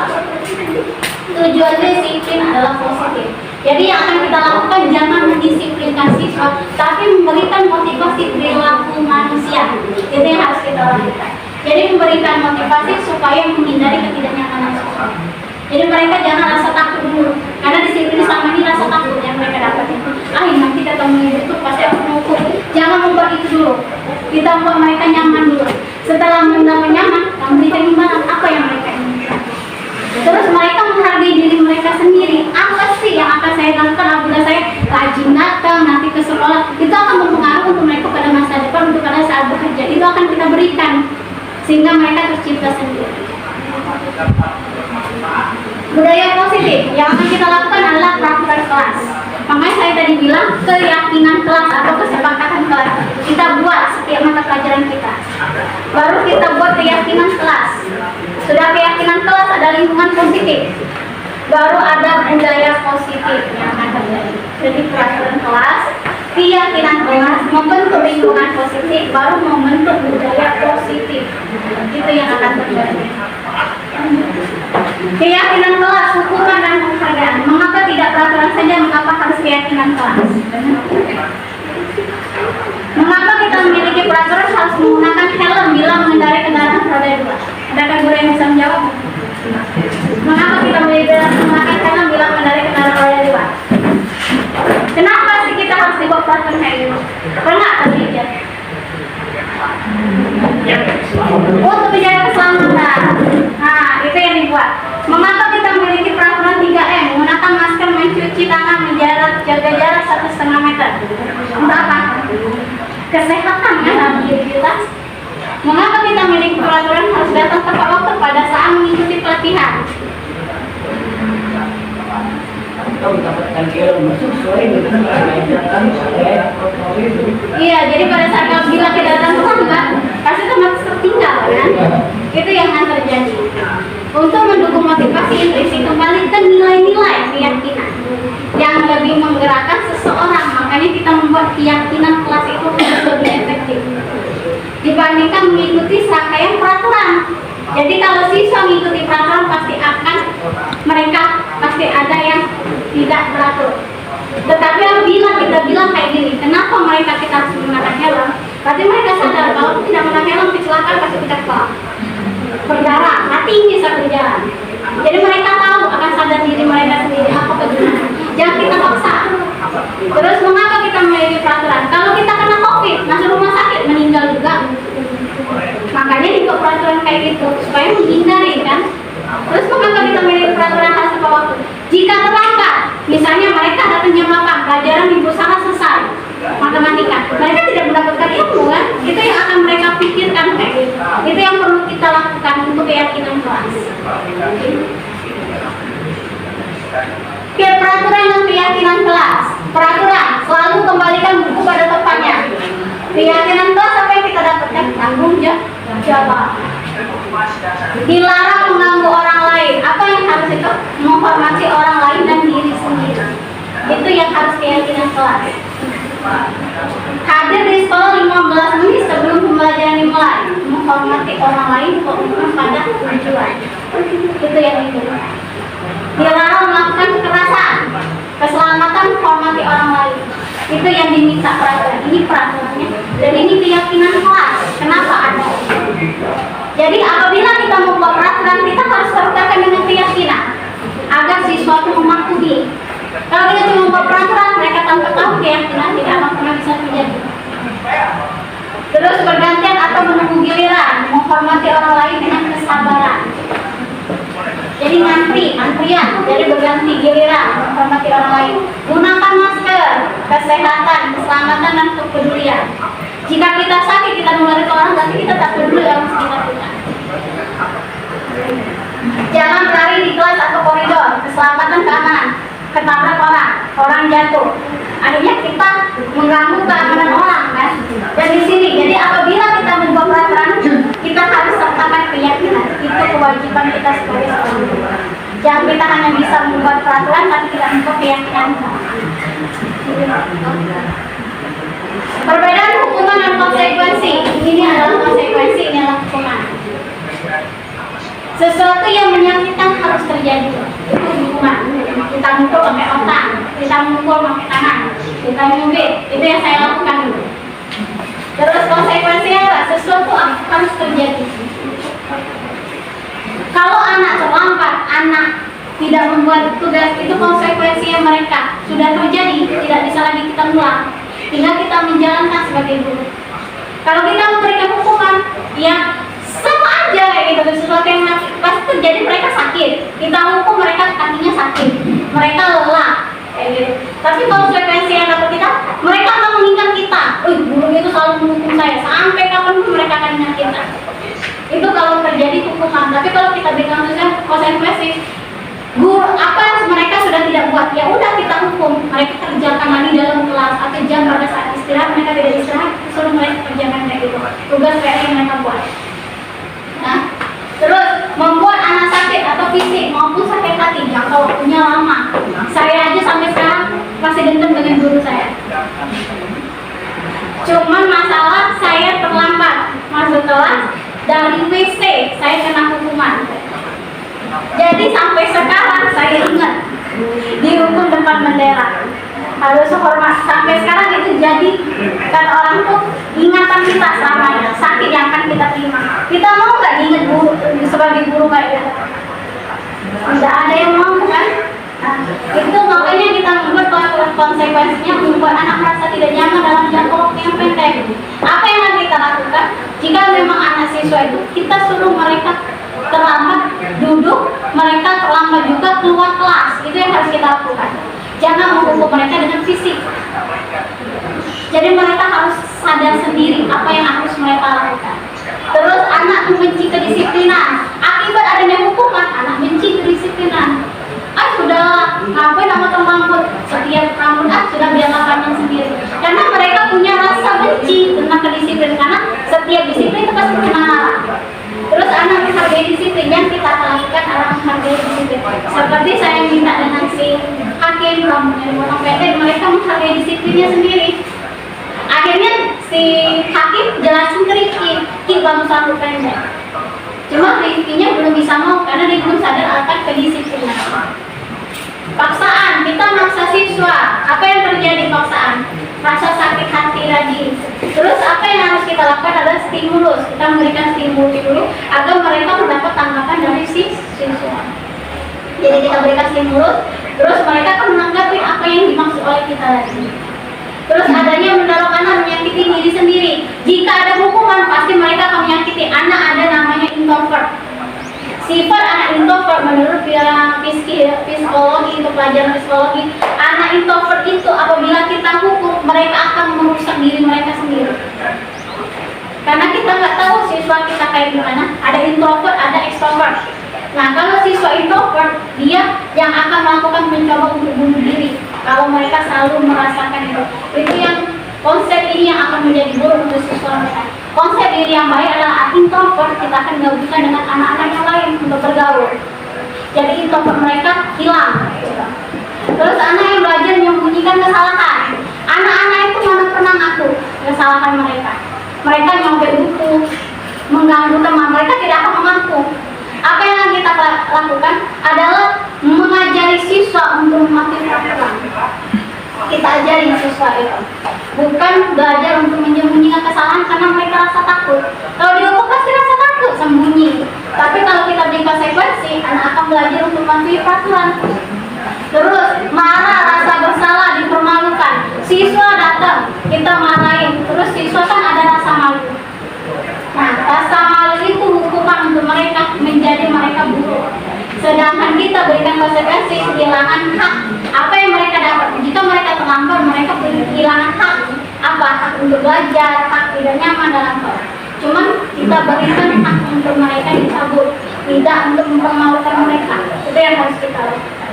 Tujuan disiplin adalah positif. Jadi yang akan kita lakukan jangan mendisiplinkan siswa, tapi memberikan motivasi perilaku manusia. Itu yang harus kita lakukan. Jadi memberikan motivasi supaya menghindari ketidaknyamanan siswa. Jadi mereka jangan rasa takut dulu, karena disiplin selama ini rasa takut yang mereka dapat itu. Nanti ketemu itu pasti aku menghukum. Jangan membuat itu dulu. Kita membuat mereka nyaman dulu. Setelah mereka nyaman, kita berikan imbalan apa yang mereka inginkan. Terus mereka menghargai diri mereka sendiri. Apa sih yang akan saya lakukan apabila saya rajin datang nanti ke sekolah? Itu akan berpengaruh untuk mereka pada masa depan, untuk pada saat bekerja. Itu akan kita berikan sehingga mereka tercipta sendiri. Budaya positif yang akan kita lakukan adalah peraturan kelas. Makanya saya tadi bilang keyakinan kelas atau kesepakatan kelas kita buat setiap mata pelajaran kita. Baru kita buat keyakinan kelas. Sudah keyakinan kelas, ada lingkungan positif, baru ada budaya positif yang akan terjadi. Jadi peraturan kelas, keyakinan kelas, membentuk lingkungan positif, baru membentuk budaya positif. Itu yang akan terjadi. Keyakinan kelas, hukuman dan penghargaan. Mengapa tidak peraturan saja? Mengapa harus keyakinan kelas? Mengapa kita memiliki peraturan harus menggunakan helm bila mengendarai kendaraan roda 2? Adakah guru yang bisa menjawab? Mengapa kita menggunakan helm bila mengendarai kendaraan roda 2? Kenapa sih kita harus dibuat peraturan kayak gitu? Pernah terlihat? Untuk menjaga keselamatan. Nah, itu yang dibuat. Mengapa kita memiliki peraturan 3M? Menggunakan masker, mencuci tangan, jaga jarak 1,5 meter. Untuk apa? Kesehatan ya dalam diri kita. Mengapa kita memiliki peraturan harus datang tepat waktu pada saat mengikuti pelatihan? Iya, jadi pada saat bila kita datang terlambat, pasti otomatis tertinggal kan? Itu yang akan terjadi. Untuk mendukung motivasi intrinsik, kembali ke nilai-nilai keyakinan yang lebih menggerakkan seseorang. Makanya kita membuat keyakinan kelas itu lebih efektif dibandingkan mengikuti serangkaian peraturan. Jadi kalau siswa mengikuti peraturan mereka pasti ada yang tidak beratur. Tetapi apabila kita bilang kayak gini, kenapa mereka kita harus menggunakan helm? Berarti mereka sadar kalau tidak menggunakan helm kecelakaan pasti kita kepala berdarah, mati bisa berjalan. Jadi mereka tahu akan sadar diri mereka sendiri apa kebenaran. Jangan kita paksa. Terus mengapa kita memiliki peraturan? Kalau kita kena COVID, masuk rumah sakit, meninggal juga. Makanya dibuat peraturan kayak gitu supaya menghindari kan. Terus mengapa kita memiliki peraturan harus tepat waktu? Jika terlambat, misalnya mereka datang jam 8, pelajaran minggu sana selesai matematika, Dilarang mengganggu orang lain. Apa yang harus itu? Menghormati orang lain dan diri sendiri. Itu yang harus keyakinan kelas. Hadir di sekolah 15 menit sebelum pembelajaran dimulai. Menghormati orang lain fokus pada tujuan. Itu yang diminta. Dilarang melakukan kekerasan. Keselamatan menghormati orang lain. Itu yang diminta peraturan. Ini peraturannya. Dan ini keyakinan kelas. Kenapa ada? Jadi apabila kita membuat peraturan, kita harus sertakan dengan keyakinan agar siswa itu mematuhi. Kalau kita cuma membuat peraturan, mereka tanpa tahu keyakinan, tidak akan pernah bisa terjadi. Terus bergantian atau menunggu giliran, menghormati orang lain dengan kesabaran. Jadi antrian, jadi berganti giliran, menghormati orang lain. Gunakan masker, kesehatan, keselamatan dan kepedulian. Jika kita sakit, kita nulari ke orang, tapi kita tak peduli orang sekitar kita. Jangan berlari di kelas atau koridor, keselamatan keamanan, ketabrak orang jatuh. Akhirnya kita mengganggu keamanan orang, kan? Dan di sini, jadi apabila kita membuat peraturan, kita harus sertakan keyakinan. Itu kewajiban kita sebagai seorang. Jangan kita hanya bisa membuat peraturan, tapi tidak membuat keyakinan. Perbedaan hukuman dan konsekuensi. Ini adalah konsekuensi, ini adalah hukuman. Sesuatu yang menyakitkan harus terjadi. Itu hukuman. Kita mukul pakai otak, kita mukul pakai tangan, kita nyubit. Itu yang saya lakukan dulu. Terus konsekuensinya apa? Sesuatu harus terjadi. Kalau anak terlambat, anak tidak membuat tugas, itu konsekuensinya mereka sudah terjadi, tidak bisa lagi kita ulang. Tinggal kita menjalankan sebagai guru. Kalau kita memberikan hukuman, ya sama aja kayak gitu. Sesuatu yang pasti terjadi, mereka sakit. Kita hukum mereka kakinya sakit, mereka lelah kayak gitu. Tapi konsekuensi yang dapat kita, mereka akan mengingat kita. Guru itu selalu menghukum saya, sampai kapanpun mereka akan ingat kita. Itu kalau terjadi hukuman. Tapi kalau kita berikan konsekuensi, guru apa yang mereka sudah tidak buat, ya udah kita hukum. Mereka kerjakan lagi dalam kelas atau jam pada saat istirahat, mereka tidak istirahat, suruh mereka kerjakan kayak gitu. Tugas PR yang mereka buat. Nah, terus membuat anak sakit atau fisik maupun sakit hati jangka waktunya lama. Saya aja sampai sekarang masih dendam dengan guru saya. Cuman masalah saya terlambat masuk kelas, dari WC saya kena hukuman. Jadi sampai sekarang saya ingat dihukum depan bendera, harus hormat. Sampai sekarang itu jadi kata orang tuh ingatan kita selamanya, sakit yang akan kita terima. Kita mau nggak diingat guru sebagai guru kayak gitu? Tidak ada yang mau kan? Nah, itu makanya kita membuat konsekuensinya, membuat anak merasa tidak nyaman dalam jangka waktu yang pendek. Apa yang harus kita lakukan? Jika memang anak siswa itu kita suruh mereka terlambat duduk, mereka terlambat juga keluar kelas. Itu yang harus kita lakukan. Jangan menghukum mereka dengan fisik. Jadi mereka harus sadar sendiri apa yang harus mereka lakukan. Terus anak membenci kedisiplinan. Akibat adanya hukuman, anak benci kedisiplinan. Sudah ngapain sama rambut? Setiap rambut sudah dia lakukan sendiri. Karena mereka punya rasa benci tentang kedisiplinan, karena setiap disiplin itu pasti kena marah. Terus anak menghargai disiplin, yang kita lakukan adalah menghargai disiplin. Seperti saya minta dengan si hakim rambutnya potong pendek, mereka menghargai disiplinnya sendiri. Akhirnya si hakim jelasin ke Rifki bagus rambut pendek. Cuma Rifkinya belum bisa mau karena dia belum sadar akan kedisiplinan. Paksaan, kita maksa siswa. Apa yang terjadi paksaan? Rasa sakit hati lagi. Terus apa yang harus kita lakukan adalah stimulus. Kita memberikan stimulus dulu agar mereka mendapat tanggapan dari siswa. Jadi kita berikan stimulus, terus mereka akan menanggapi apa yang dimaksud oleh kita lagi. Terus adanya mendorong anak menyakiti diri sendiri. Jika ada hukuman, pasti mereka akan menyakiti anak. Ada namanya introvert. Sifat anak introvert menurut psikologi, untuk pelajaran psikologi, anak introvert itu apabila kita hukum, mereka akan merusak diri mereka sendiri. Karena kita nggak tahu siswa kita kayak gimana. Ada introvert, ada extrovert. Nah, kalau siswa introvert, dia yang akan melakukan mencoba untuk bunuh diri. Kalau mereka selalu merasakan itu yang konsep ini yang akan menjadi buruk untuk siswa mereka. konsep diri yang baik adalah introvert, kita akan gabungkan dengan anak-anak yang lain untuk bergaul. Jadi introvert mereka hilang. Terus anak yang belajar menyembunyikan kesalahan. Anak-anak itu mana pernah ngaku kesalahan mereka. Mereka nyobek buku, mengganggu teman, mereka tidak akan mengaku. Apa yang kita lakukan adalah mengajari siswa untuk mematuhi peraturan. Kita ajari siswa itu, bukan belajar untuk menyembunyikan kesalahan karena mereka rasa takut. Kalau dihukum pasti rasa takut, sembunyi. Tapi kalau kita beri konsekuensi, anak akan belajar untuk mematuhi peraturan. Terus marah, rasa bersalah, dipermalukan. Siswa datang, kita marahin. Terus siswa kan ada rasa malu. Nah, rasa malu itu hukuman untuk mereka, menjadi mereka buruk. Sedangkan kita berikan konsekuensi, kehilangan hak. Apa yang mereka dapat? Jika mereka terlambat, mereka kehilangan hak. Apa? Hak untuk belajar, hak tidak nyaman dalam kelas. Cuman kita berikan hak untuk mereka dicabut, tidak untuk mempermalukan mereka. Itu yang harus kita lakukan.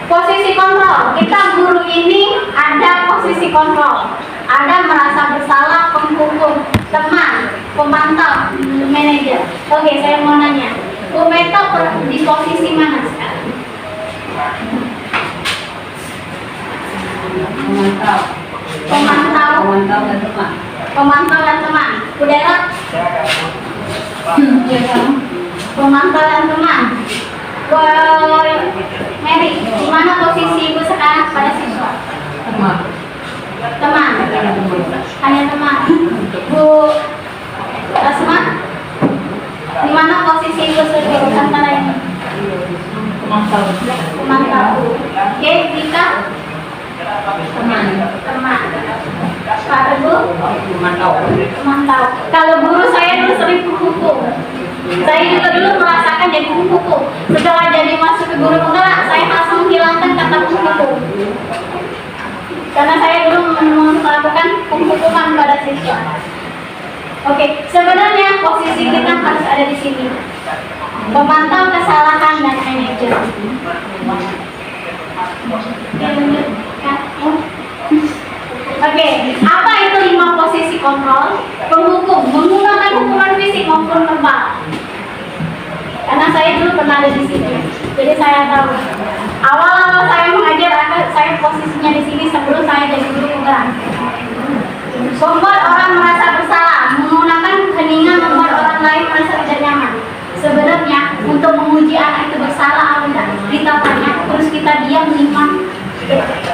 Posisi kontrol, kita guru ini ada posisi kontrol, ada merasa bersalah, penghukum, teman, pemantau, manajer. Oke, saya mau nanya, Bu Meta di posisi mana sekarang? Pemantau dan teman. Pemantau dan teman. Bu Dera? Pemantau dan teman. Boy, Mary, di mana posisi ibu sekarang pada siswa? Teman. Hanya teman. Bu Asma, di mana posisi ibu sebagai antara ini? Pemantau. Oke, Dika? Teman. Pak Teguh? Pemantau. Kalau guru saya dulu sering penghukum. Saya juga dulu merasakan jadi penghukum. Setelah jadi masuk ke guru penggerak, saya langsung menghilangkan kata penghukum. Karena saya dulu melakukan penghukuman pada siswa. Oke, sebenarnya posisi kita harus ada di sini. Pemantau kesalahan dan manajer. Oke, apa itu 5 posisi kontrol? Penghukum, menggunakan hukuman fisik maupun verbal. Karena saya dulu pernah ada di sini, jadi saya tahu. Awal-awal saya mengajar, saya posisinya di sini sebelum saya jadi guru penggerak. Membuat orang merasa bersalah, menggunakan keheningan membuat orang lain merasa tidak nyaman. Sebenarnya untuk menguji anak itu bersalah atau tidak, kita tanya, terus kita diam 5 detik.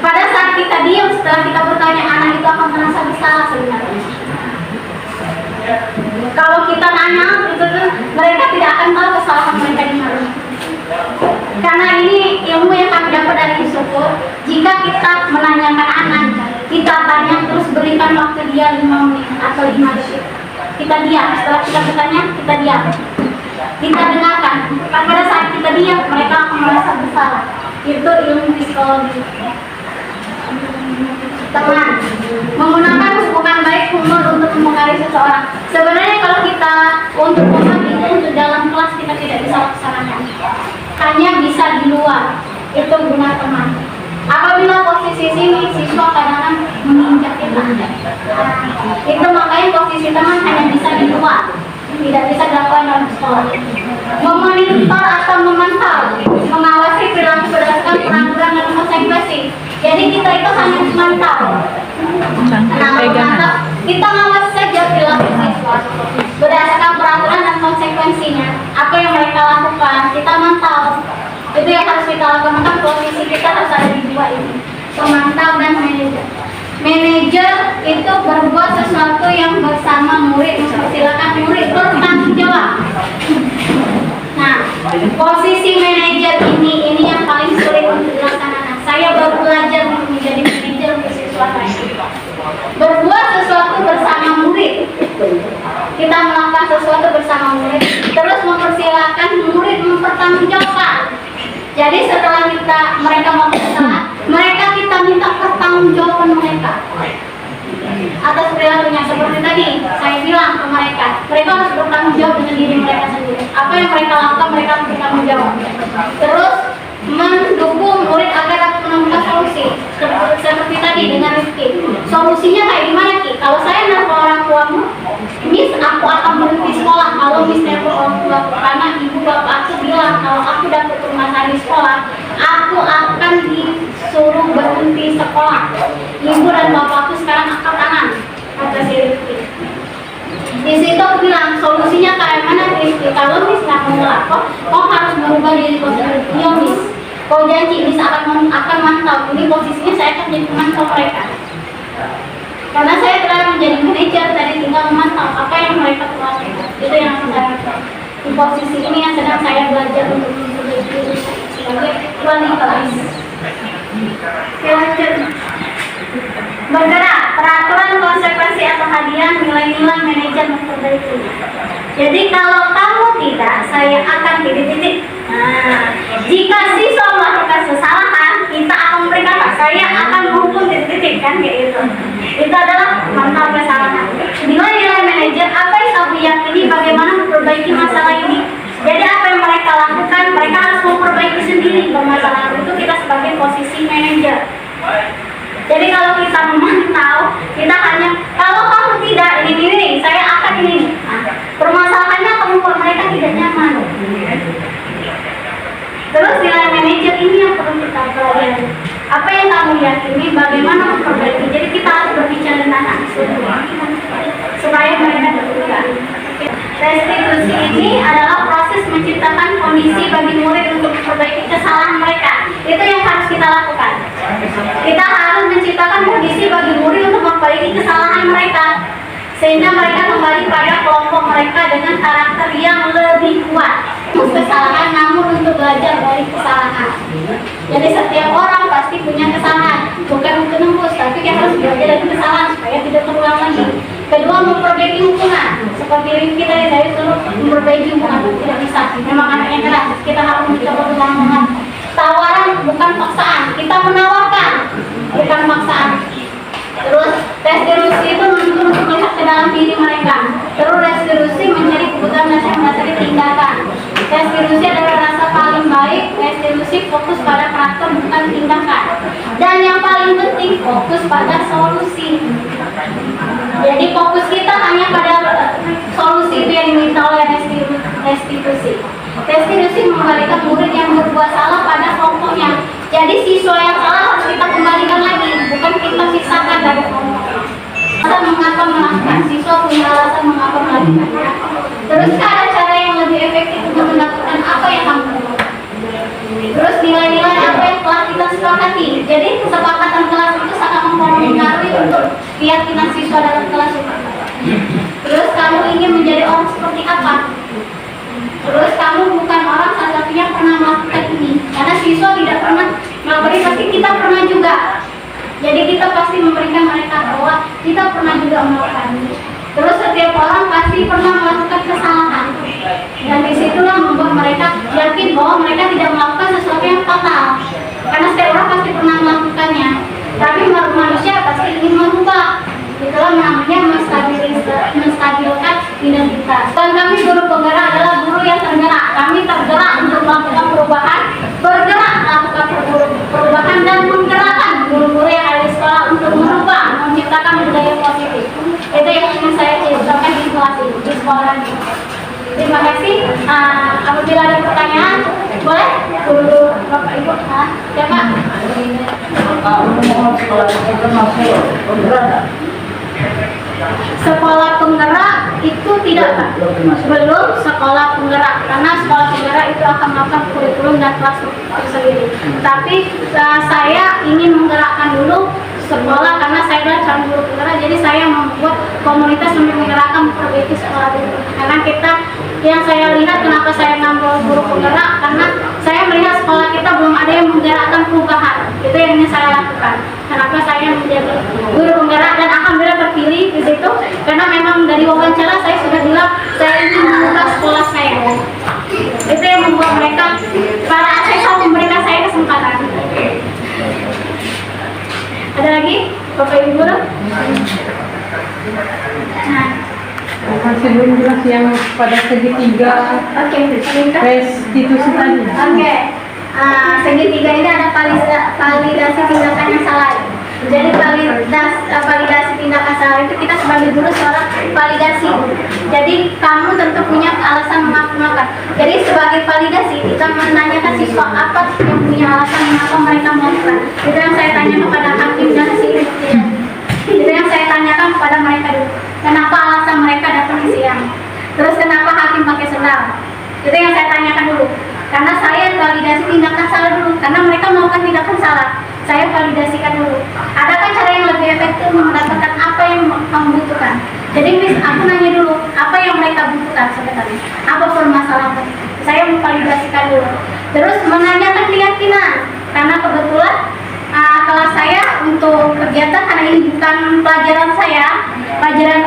Pada saat kita diam, setelah kita bertanya, anak itu akan merasa bersalah sebenarnya. Kalau kita nanya, mereka tidak akan tahu kesalahan mereka di mana. Karena ini ilmu yang kami dapat dari Yusufu. Jika kita menanyakan anak, kita tanya terus berikan waktu dia 5 menit atau 5 detik. Kita diam, setelah kita bertanya, kita diam. Kita dengarkan. Pada saat kita diam, mereka akan merasa bersalah. Itu ilmu psikologi. Teman, menggunakan hubungan baik humor untuk mempengaruhi seseorang. Sebenarnya kalau kita untuk humor itu untuk dalam kelas kita tidak bisa laksanakan, hanya bisa di luar. Itu guna teman. Apabila posisi sini siswa kadang-kadang menginjak kita, itu makanya posisi teman hanya bisa di luar, tidak bisa dilakukan dalam sekolah. Memonitor atau memantau, mengawasi perilaku berdasarkan peraturan dan konsekuensi. Jadi kita itu hanya memantau. Kenapa memantau? Kita mengawasi saja perilaku siswa berdasarkan peraturan dan konsekuensinya. Apa yang mereka lakukan, kita mantau. Itu yang harus kita lakukan. Maka posisi kita harus ada di 2 ini, pemantau dan manajer. Manajer itu berbuat sesuatu yang bersama murid, mempersilakan murid bertanggung jawab. Nah, posisi manajer ini yang paling sulit untuk dilaksanakan. Saya baru belajar untuk menjadi manajer untuk siswa saya. Berbuat sesuatu bersama murid. Kita melakukan sesuatu bersama murid, terus mempersilakan murid mempertanggungjawabkan. Jadi setelah mereka melakukan kesalahan, kita minta pertanggungjawaban mereka atas perilakunya. Seperti tadi saya bilang ke mereka harus bertanggung jawab dengan diri mereka sendiri. Apa yang mereka lakukan, mereka harus bertanggung jawab. Terus mendukung murid agar dapat menemukan solusi. Seperti tadi sekolah. Ibu dan bapakku sekarang angkat tangan, kata si Rifki. Di situ aku bilang solusinya kayak mana Rifki? Kalau Miss nggak mau lapor, kau harus merubah diri kau sendiri. Iya Miss, kau janji Miss akan mantau. Ini posisinya saya akan jadi pemantau mereka. Karena saya telah menjadi manajer, tadi tinggal memantau apa yang mereka lakukan. Itu yang saya lakukan. Di posisi ini yang sedang saya belajar untuk menjadi diri sebagai wanita. Lanjut. Bergerak, peraturan, konsekuensi atau hadiah, nilai-nilai manajer memperbaiki. Jadi kalau kamu tidak, saya akan titik-titik. Nah, jika siswa melakukan kesalahan, kita akan memberikan saya akan menghukum titik-titik kan kayak itu. Itu adalah mantap kesalahan. Nilai-nilai manajer, apa yang kamu yakini bagaimana memperbaiki masalah ini? Jadi apa yang mereka lakukan, mereka harus memperbaiki sendiri permasalahan itu kita sebagai posisi manajer. Jadi kalau kita memantau, kita hanya kalau kamu tidak ini, saya akan ini. Nah, permasalahannya kamu buat mereka tidak nyaman. Terus nilai manajer ini yang perlu kita pelajari. Apa yang kamu yakini, bagaimana memperbaiki. Jadi kita harus berbicara dengan anak supaya mereka terbuka. Restitusi ini adalah proses menciptakan kondisi bagi murid untuk memperbaiki kesalahan mereka. Itu yang harus kita lakukan. Kita harus menciptakan kondisi bagi murid untuk memperbaiki kesalahan mereka, sehingga mereka kembali pada kelompok mereka dengan karakter yang lebih kuat. Kesalahan namun untuk belajar dari kesalahan. Jadi setiap orang pasti punya kesalahan, bukan untuk nembus, tapi kita harus belajar dari kesalahan supaya tidak terulang lagi. Kedua, memperbaiki hubungan. Seperti Rifki tadi, saya suruh memperbaiki hubungan, tidak bisa. Memang anaknya keras, kita harus mencoba dengan tawaran bukan paksaan. Kita menawarkan, bukan paksaan. Terus restitusi itu untuk melihat ke dalam diri mereka. Terus restitusi menjadi kebutuhan dasar yang dasar tindakan. Restitusi adalah rasa paling baik. Restitusi fokus pada karakter bukan tindakan. Dan yang paling penting fokus pada solusi. Jadi fokus kita hanya pada solusi itu yang diminta oleh restitusi. Restitusi mengembalikan murid yang berbuat salah pada kelompoknya. Jadi siswa yang salah harus kita kembalikan lagi, bukan kita siksakan dari kelompoknya. Alasan mengapa melakukan, siswa punya alasan mengapa melakukannya. Terus cara-cara yang lebih efektif untuk mendapatkan apa yang kamu mau. Terus nilai-nilai apa yang telah kita sepakati. Jadi kesepakatan kelas itu sangat mempengaruhi untuk keyakinan siswa dalam kelas itu. Terus kamu ingin menjadi orang seperti apa? Terus kamu bukan orang satu-satunya pernah melakukan ini, karena siswa tidak pernah melakukan, pasti kita pernah juga. Jadi kita pasti memberikan mereka bahwa kita pernah juga melakukan ini. Terus setiap orang pasti pernah melakukan kesalahan, dan disitulah membuat mereka yakin bahwa mereka tidak melakukan sesuatu yang fatal, karena setiap orang pasti pernah melakukannya. Tapi manusia pasti ingin merubah. Itulah namanya menstabilkan identitas. Dan kami guru penggerak adalah guru yang tergerak. Kami tergerak untuk melakukan perubahan, bergerak melakukan perubahan dan menggerakkan guru-guru yang ada di sekolah untuk merubah, menciptakan budaya positif. Itu yang ingin saya ceritakan di kelas ini, di sekolah ini. Terima kasih. Apabila ada pertanyaan, boleh guru Bapak Ibu. Siapa? Sekolah penggerak itu tidak, Pak. Belum sekolah penggerak, karena sekolah penggerak itu akan melakukan kurikulum dan kelas tersendiri. Tapi saya ingin menggerakkan dulu sekolah, karena saya adalah calon guru penggerak. Jadi saya membuat komunitas untuk menggerakkan memperbaiki sekolah dulu. Karena kita, yang saya lihat kenapa saya ngambil guru penggerak, karena saya melihat sekolah kita belum ada yang menggerakkan perubahan. Itu yang ingin saya lakukan. Kenapa saya menjadi guru penggerak dan alhamdulillah terpilih di situ, karena memang dari wawancara saya sudah bilang saya ingin mengubah sekolah saya. Itu yang membuat mereka, para asesor memberikan saya kesempatan. Ada lagi Bapak Ibu guru? Nah, sebelum jelas yang pada segitiga restitusi tadi. Oke. Segitiga ini ada validasi tindakan yang salah. Jadi validasi tindakan salah itu kita sebagai guru seorang validasi. Jadi kamu tentu punya alasan mengapa melakukan. Jadi sebagai validasi kita menanyakan siswa apa yang punya alasan mengapa mereka melakukan. Itu yang saya tanya kepada skandal. Itu yang saya tanyakan dulu. Karena saya validasi tindakan salah dulu. Karena mereka melakukan tindakan salah. Saya validasikan dulu. Adakah cara yang lebih efektif mendapatkan apa yang kamu butuhkan? Jadi Miss, aku nanya dulu, apa yang mereka butuhkan sebenarnya? Apa permasalahan? Saya memvalidasikan dulu. Terus menanyakan keyakinan. Karena kebetulan kelas saya untuk kegiatan karena ini bukan pelajaran saya, pelajaran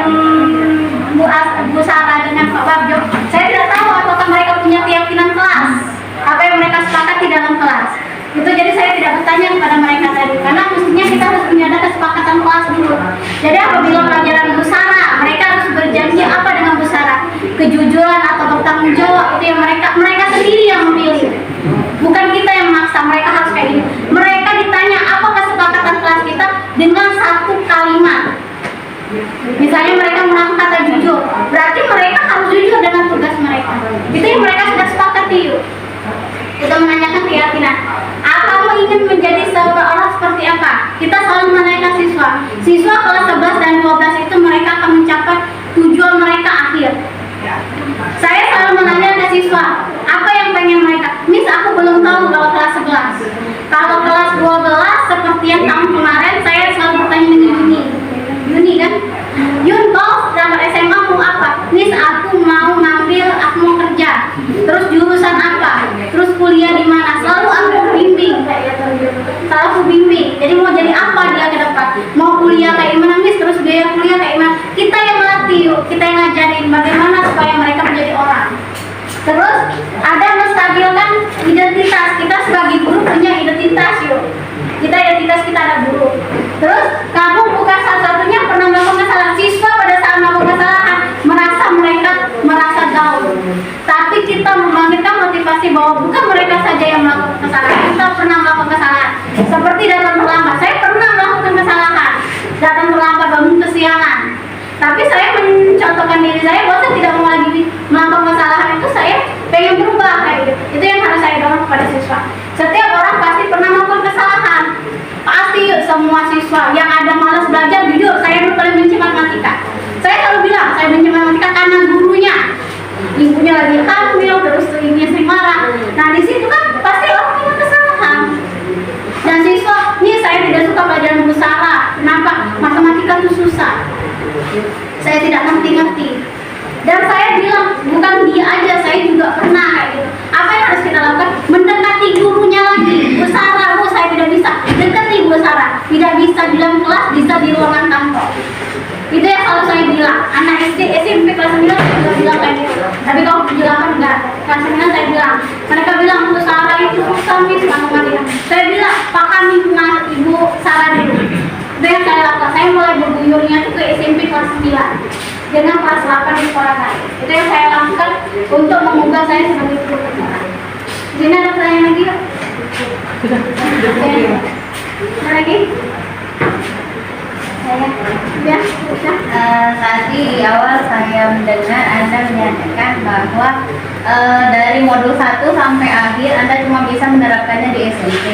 Bu Sarah dengan Pak Babjo. Saya tidak tahu apakah mereka punya keyakinan kelas, apa yang mereka sepakati dalam kelas. Itu jadi saya tidak bertanya kepada mereka tadi, karena mestinya kita harus punya ada kesepakatan kelas dulu. Jadi apabila pelajaran Bu Sarah, mereka harus berjanji apa dengan Bu Sarah? Kejujuran atau bertanggung jawab, itu yang mereka sendiri yang memilih. Bukan kita yang memaksa mereka harus kayak gini. Mereka ditanya apa kesepakatan kelas kita dengan satu kalimat. Misalnya mereka menggunakan kata jujur, berarti mereka harus jujur dengan tugas mereka. Itu yang mereka sudah sepakati yuk. Kita menanyakan keyakinan. Kamu ingin menjadi seorang seperti apa? Kita selalu menanyakan siswa. Siswa kelas 11 dan 12 itu mereka akan mencapai tujuan mereka akhir. Saya selalu menanya ke siswa, apa yang pengen mereka? Miss, aku belum tahu kalau kelas 11. Kalau kelas 12 seperti yang tahun kemarin, saya selalu bertanya dengan Yuni kan? Yun, kau dalam SMA mau apa? Miss, aku mau kerja. Terus jurusan apa? Terus kuliah di mana? Selalu aku bimbing. Selalu aku bimbing. Jadi mau jadi apa dia ke depan? Mau kuliah kayak gimana, Miss? Terus biaya kuliah kayak gimana? Kita yang melatih yuk, kita yang ngajarin bagaimana supaya mereka menjadi orang. Terus ada menstabilkan identitas. Kita sebagai guru punya identitas yuk. Identitas kita ada guru. Terus kamu bukan satu-satunya pernah melakukan kesalahan. Siswa pada saat melakukan kesalahan merasa down. Tapi kita membangkitkan motivasi bahwa bukan mereka saja yang melakukan kesalahan. Kita pernah melakukan kesalahan. Seperti datang terlambat. Saya pernah melakukan kesalahan. Datang terlambat, bangun kesiangan. Tapi saya mencontohkan diri saya bahwa saya tidak mau lagi melakukan kesalahan itu. Saya pengen berubah kayak gitu. Itu yang harus saya dorong kepada siswa. Setiap orang pasti pernah melakukan kesalahan. Pasti semua siswa yang ada malas belajar, jujur saya dulu paling benci matematika. Saya selalu bilang saya benci matematika karena gurunya, ibunya lagi hamil, terus ibunya sering marah. Nah di situ kan pasti orang punya kesalahan. Dan siswa, nih saya tidak suka pelajaran Bu Sarah. Kenapa? Matematika itu susah. Saya tidak ngerti. Dan saya bilang, bukan dia aja, saya juga pernah kayak gitu. Apa yang harus kita lakukan? Mendekati gurunya lagi. Bu Sarah, Bu, saya tidak bisa. Dekati Bu Sarah. Tidak bisa di dalam kelas, bisa di ruangan kantor. Itu yang selalu saya bilang. Anak SD, SMP kelas 9 saya juga bilang kayak gitu. Tapi kalau 78 enggak. Kelas 9 saya bilang. Mereka bilang, Bu Sarah itu susah, Miss, matematika. Saya bilang, pahami Ibu Sarah dulu. Itu yang saya lakukan. Saya mulai berguyurnya itu ke SMP kelas 9. Dengan kelas 8 di sekolah lain. Itu yang saya lakukan untuk mengubah saya sebagai guru. Sini ada pertanyaan lagi ya? Sudah. Ada lagi? Saya, ya, sudah. Tadi di awal saya mendengar Anda menyatakan bahwa dari modul 1 sampai akhir Anda cuma bisa menerapkannya di SMP.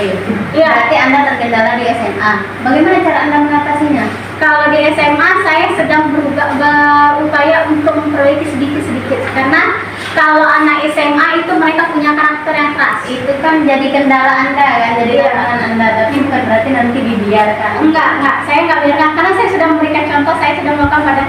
Iya. Berarti Anda terkendala di SMA. Bagaimana cara Anda mengatasinya? Kalau di SMA saya sedang berupaya untuk memperbaiki sedikit-sedikit. Karena kalau anak SMA itu mereka punya karakter yang keras. Itu kan jadi kendala Anda kan, jadi tantangan Anda, tapi bukan berarti nanti dibiarkan. Enggak, saya enggak biarkan. Karena saya sudah memberikan contoh, saya sudah melakukan pada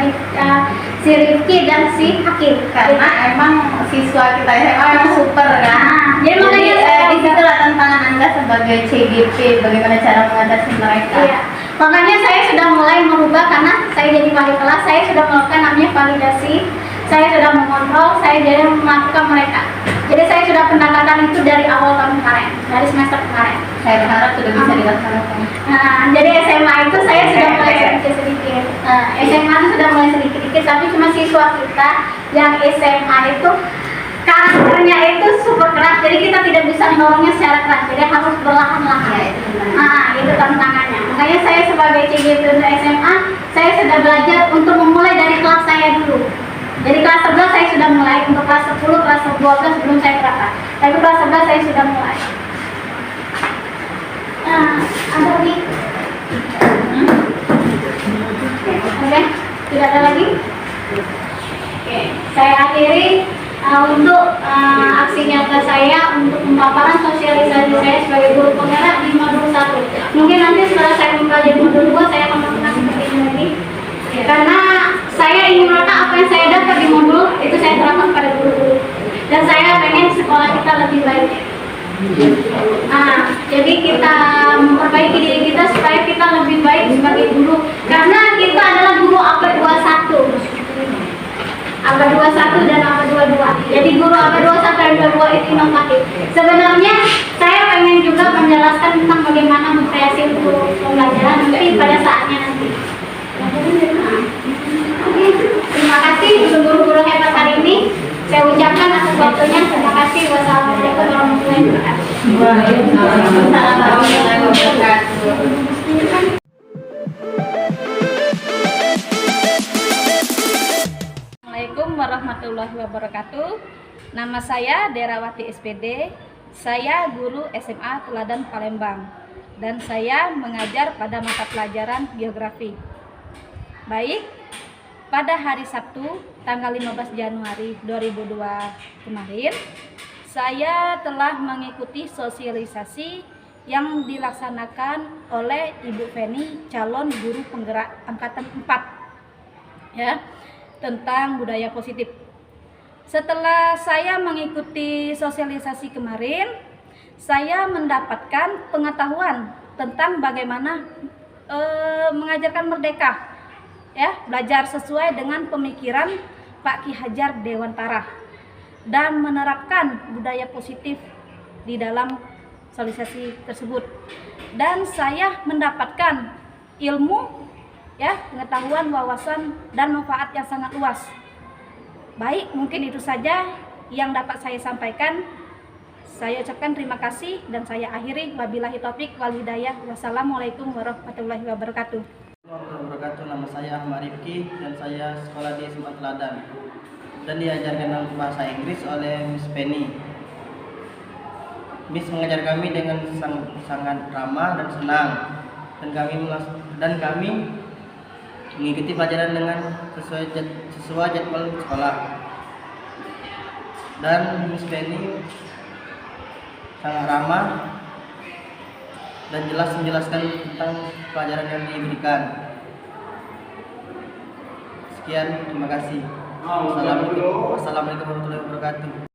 si Rifki dan si Hakim. Karena emang siswa kita SMA yang super kan. Jadi makanya saya di situlah tantangan Anda sebagai CGP, bagaimana cara mengatasi mereka. Iya. Makanya saya sudah mulai merubah karena saya jadi wali kelas, saya sudah melakukan namanya validasi, saya sudah mengontrol, saya jadi melakukan mereka. Jadi saya sudah pendekatan itu dari awal tahun kemarin, dari semester kemarin. Saya berharap sudah bisa dilaksanakan. Nah, jadi SMA itu saya sudah mulai sedikit-sedikit. SMA itu sudah mulai sedikit-sedikit, tapi cuma siswa kita yang SMA itu karakternya itu super keras, jadi kita tidak bisa mendorongnya secara keras, jadi harus berlahan-lahan. Itu tantangannya. Makanya saya sebagai CGP untuk SMA, saya sudah belajar untuk memulai dari kelas saya dulu. Jadi kelas 11 saya sudah mulai, untuk kelas 10, kelas 12 belum saya terapkan. Tapi kelas 11 saya sudah mulai. Ada lagi? Oke, tidak ada lagi? Oke, saya akhiri untuk aksi nyata saya untuk pemaparan sosialisasi saya sebagai guru penggerak di modul 1. Mungkin nanti setelah saya mempelajari modul 2 saya akan melakukan seperti ini lagi. Karena saya ingin melakukan apa yang saya dapat di modul itu saya terapkan pada guru-guru. Dan saya pengen sekolah kita lebih baik. Jadi kita memperbaiki diri kita supaya kita lebih baik sebagai guru. Karena kita adalah guru abad 21. Abad 21 dan abad 22. Jadi guru abad 21 dan 22 itu inovatif. Sebenarnya saya pengen juga menjelaskan tentang bagaimana mengkreasi untuk pembelajaran nanti pada saatnya nanti. Oke, terima kasih untuk guru-guru hebat hari ini. Saya ucapkan atas waktunya. Terima kasih. Wassalamualaikum warahmatullahi wabarakatuh. Waalaikumsalam warahmatullahi wabarakatuh. Assalamualaikum warahmatullahi wabarakatuh. Nama saya Derawati SPD. Saya guru SMA Teladan Palembang dan saya mengajar pada mata pelajaran geografi. Baik, pada hari Sabtu tanggal 15 Januari 2002 kemarin, saya telah mengikuti sosialisasi yang dilaksanakan oleh Ibu Feni, calon guru penggerak angkatan 4, ya, tentang budaya positif. Setelah saya mengikuti sosialisasi kemarin, saya mendapatkan pengetahuan tentang bagaimana mengajarkan merdeka, ya, belajar sesuai dengan pemikiran Pak Ki Hajar Dewantara dan menerapkan budaya positif di dalam sosialisasi tersebut. Dan saya mendapatkan ilmu, ya, pengetahuan, wawasan dan manfaat yang sangat luas. Baik, mungkin itu saja yang dapat saya sampaikan. Saya ucapkan terima kasih dan saya akhiri. Wabillahi taufik wal hidayah. Wassalamualaikum warahmatullahi wabarakatuh. Wabarakatuh. Nama saya Ahmad Rifki dan saya sekolah di SMA Teladan dan diajarkan bahasa Inggris oleh Miss Penny. Miss mengajar kami dengan sangat ramah dan senang, dan kami mengikuti pelajaran dengan sesuai jadwal sekolah. Dan Miss Penny sangat ramah dan jelas menjelaskan tentang pelajaran yang diberikan. Sekian, terima kasih. Wassalamualaikum warahmatullahi wabarakatuh.